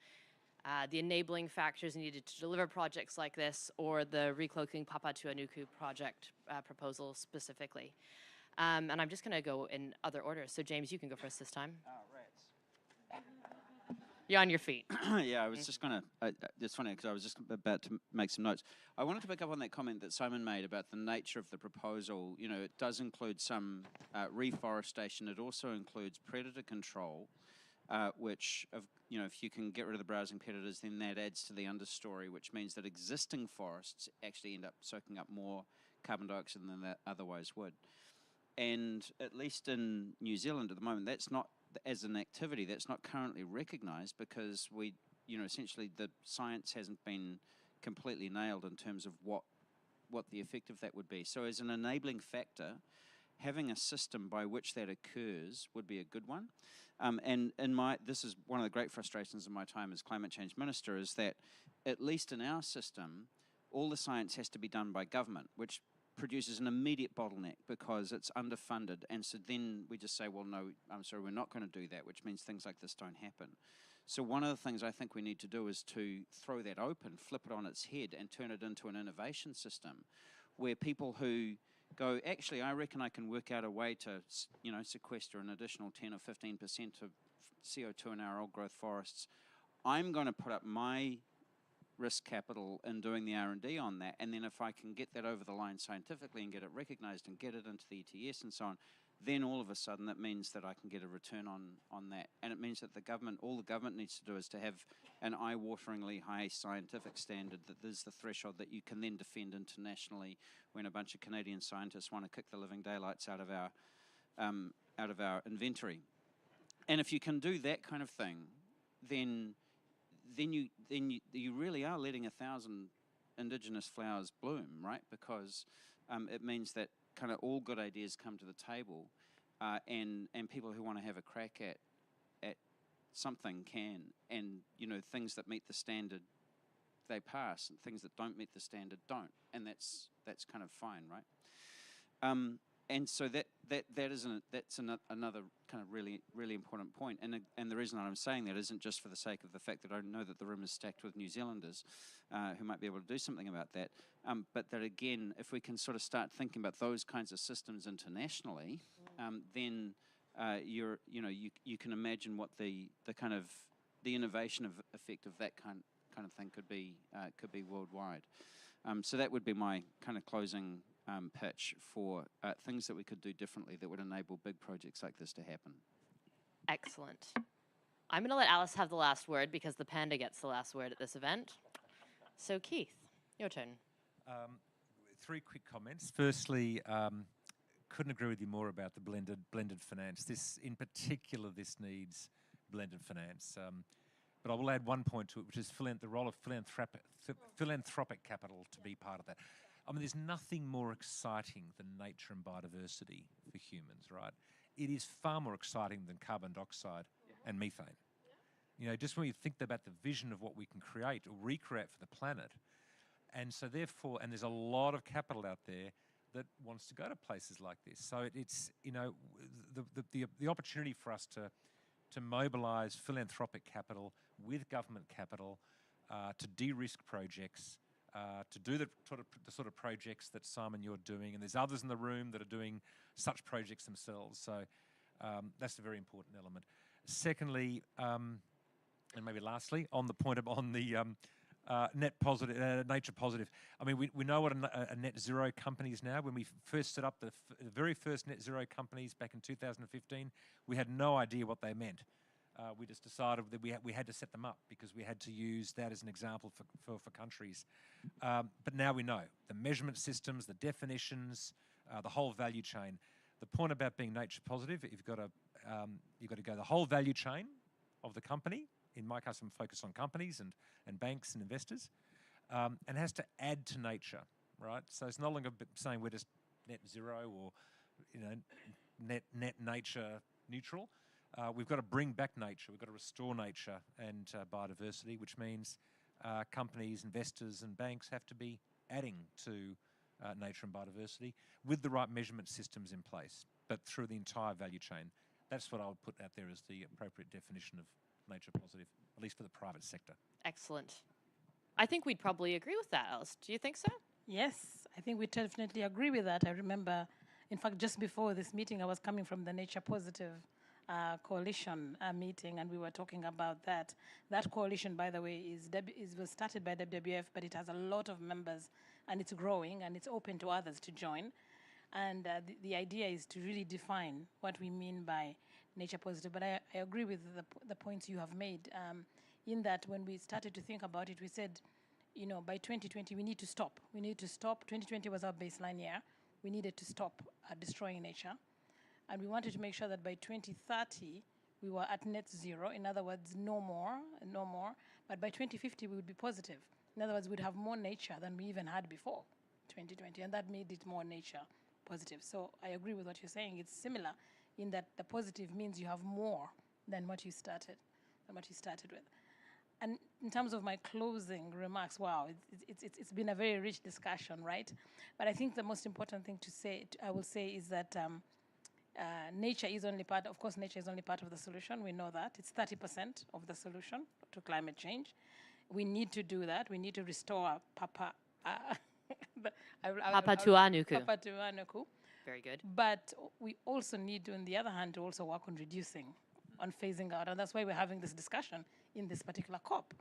the enabling factors needed to deliver projects like this, or the Recloaking Papatūānuku project proposal specifically. And I'm just going to go in other orders. So James, you can go first this time. You're on your feet. Yeah, I was just going to, it's funny because I was just about to make some notes. I wanted to pick up on that comment that Simon made about the nature of the proposal. You know, it does include some reforestation. It also includes predator control, which, you know, if you can get rid of the browsing predators, then that adds to the understory, which means that existing forests actually end up soaking up more carbon dioxide than they otherwise would. And at least in New Zealand at the moment, that's not, as an activity, that's not currently recognised because we, you know, essentially the science hasn't been completely nailed in terms of what the effect of that would be. So as an enabling factor, having a system by which that occurs would be a good one. And this is one of the great frustrations of my time as climate change minister, is that at least in our system, all the science has to be done by government, which produces an immediate bottleneck because it's underfunded. And so then we just say, well, no, I'm sorry, we're not going to do that, which means things like this don't happen. So one of the things I think we need to do is to throw that open, flip it on its head and turn it into an innovation system where people who go, actually, I reckon I can work out a way to, you know, sequester an additional 10 or 15% of CO2 in our old growth forests. I'm going to put up my risk capital in doing the R&D on that, and then if I can get that over the line scientifically and get it recognised and get it into the ETS and so on, then all of a sudden that means that I can get a return on that. And it means that the government, all the government needs to do is to have an eye-wateringly high scientific standard that is the threshold that you can then defend internationally when a bunch of Canadian scientists want to kick the living daylights out of our inventory. And if you can do that kind of thing, then you really are letting 1,000 indigenous flowers bloom, right? Because it means that kind of all good ideas come to the table, and people who want to have a crack at something can, and you know, things that meet the standard they pass, and things that don't meet the standard don't, and that's kind of fine, right? And so that's another kind of really important point. And the reason that I'm saying that isn't just for the sake of the fact that I know that the room is stacked with New Zealanders who might be able to do something about that, but that again, if we can sort of start thinking about those kinds of systems internationally, then you can imagine what the kind of the innovation effect of that kind of thing could be worldwide. So that would be my kind of closing pitch for things that we could do differently that would enable big projects like this to happen. Excellent. I'm going to let Alice have the last word because the panda gets the last word at this event. So Keith, your turn. 3 quick comments. Firstly, couldn't agree with you more about the blended finance. This, in particular, this needs blended finance. But I will add one point to it, which is the role of philanthropic capital to be part of that. I mean, there's nothing more exciting than nature and biodiversity for humans, right? It is far more exciting than carbon dioxide and methane. You know, just when you think about the vision of what we can create or recreate for the planet, and so therefore, and there's a lot of capital out there that wants to go to places like this. So it's, you know, the opportunity for us to mobilise philanthropic capital with government capital to de-risk projects, to do the sort of projects that, Simon, you're doing, and there's others in the room that are doing such projects themselves. So that's a very important element. Secondly, and maybe lastly, on the point of net positive, nature positive. I mean, we know what a net zero company is now. When we first set up the very first net zero companies back in 2015, we had no idea what they meant. We just decided that we had to set them up because we had to use that as an example for countries. But now we know the measurement systems, the definitions, the whole value chain. The point about being nature positive, you've got to go the whole value chain of the company. In my case, I'm focused on companies and banks and investors, and it has to add to nature, right? So it's no longer saying we're just net zero or, you know, net nature neutral. We've got to bring back nature. We've got to restore nature and biodiversity, which means companies, investors, and banks have to be adding to nature and biodiversity with the right measurement systems in place, but through the entire value chain. That's what I would put out there as the appropriate definition of nature positive, at least for the private sector. Excellent. I think we'd probably agree with that, Alice. Do you think so? Yes, I think we definitely agree with that. I remember, in fact, just before this meeting, I was coming from the Nature Positive Coalition meeting, and we were talking about that. That coalition, by the way, was started by WWF, but it has a lot of members, and it's growing, and it's open to others to join. And the idea is to really define what we mean by nature positive. But I agree with the points you have made, in that when we started to think about it, we said, by 2020, we need to stop. We need to stop. 2020 was our baseline year. We needed to stop destroying nature. And we wanted to make sure that by 2030, we were at net zero. In other words, no more. But by 2050, we would be positive. In other words, we'd have more nature than we even had before 2020. And that made it more nature positive. So I agree with what you're saying. It's similar in that the positive means you have more than what you started with. And in terms of my closing remarks, wow, it's been a very rich discussion, right? But I think the most important thing I will say is that nature is only part of the solution. We know that. It's 30% of the solution to climate change. We need to do that. We need to restore Papatūānuku. Very good. But we also need to, on the other hand, to also work on reducing, on phasing out. And that's why we're having this discussion in this particular COP,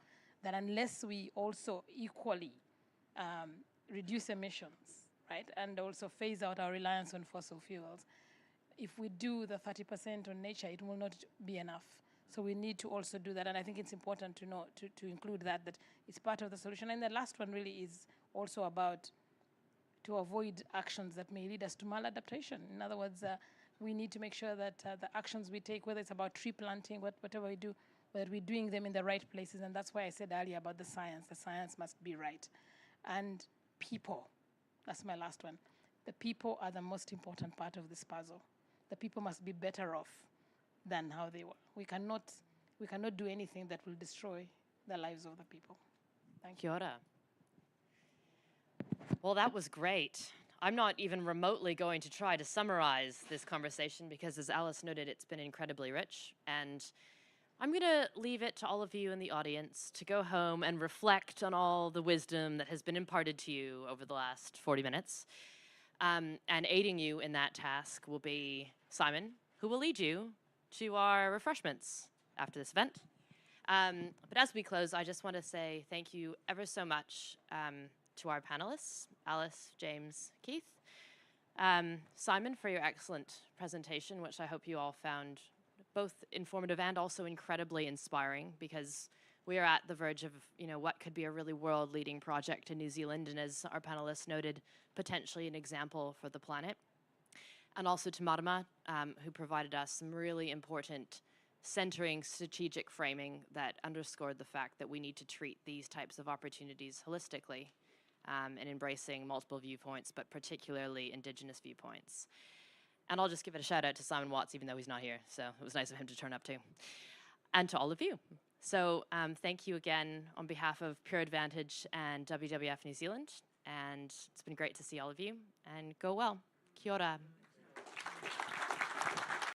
that unless we also equally reduce emissions, right, and also phase out our reliance on fossil fuels, if we do the 30% on nature, it will not be enough. So we need to also do that. And I think it's important to know, to include that it's part of the solution. And the last one really is also about to avoid actions that may lead us to maladaptation. In other words, we need to make sure that the actions we take, whether it's about tree planting, whatever we do, whether we're doing them in the right places. And that's why I said earlier about the science. The science must be right. And people, that's my last one. The people are the most important part of this puzzle. The people must be better off than how they were. We cannot do anything that will destroy the lives of the people. Thank you. Kia ora. Well, that was great. I'm not even remotely going to try to summarize this conversation because, as Alice noted, it's been incredibly rich. And I'm going to leave it to all of you in the audience to go home and reflect on all the wisdom that has been imparted to you over the last 40 minutes. And aiding you in that task will be Simon, who will lead you to our refreshments after this event. But as we close, I just want to say thank you ever so much to our panelists, Alice, James, Keith. Simon, for your excellent presentation, which I hope you all found both informative and also incredibly inspiring, because we are at the verge of, what could be a really world-leading project in New Zealand, and as our panelists noted, potentially an example for the planet. And also to Marama, who provided us some really important centering strategic framing that underscored the fact that we need to treat these types of opportunities holistically, and embracing multiple viewpoints, but particularly Indigenous viewpoints. And I'll just give it a shout out to Simon Watts, even though he's not here, so it was nice of him to turn up too. And to all of you. So thank you again on behalf of Pure Advantage and WWF New Zealand, and it's been great to see all of you, and go well. Kia ora.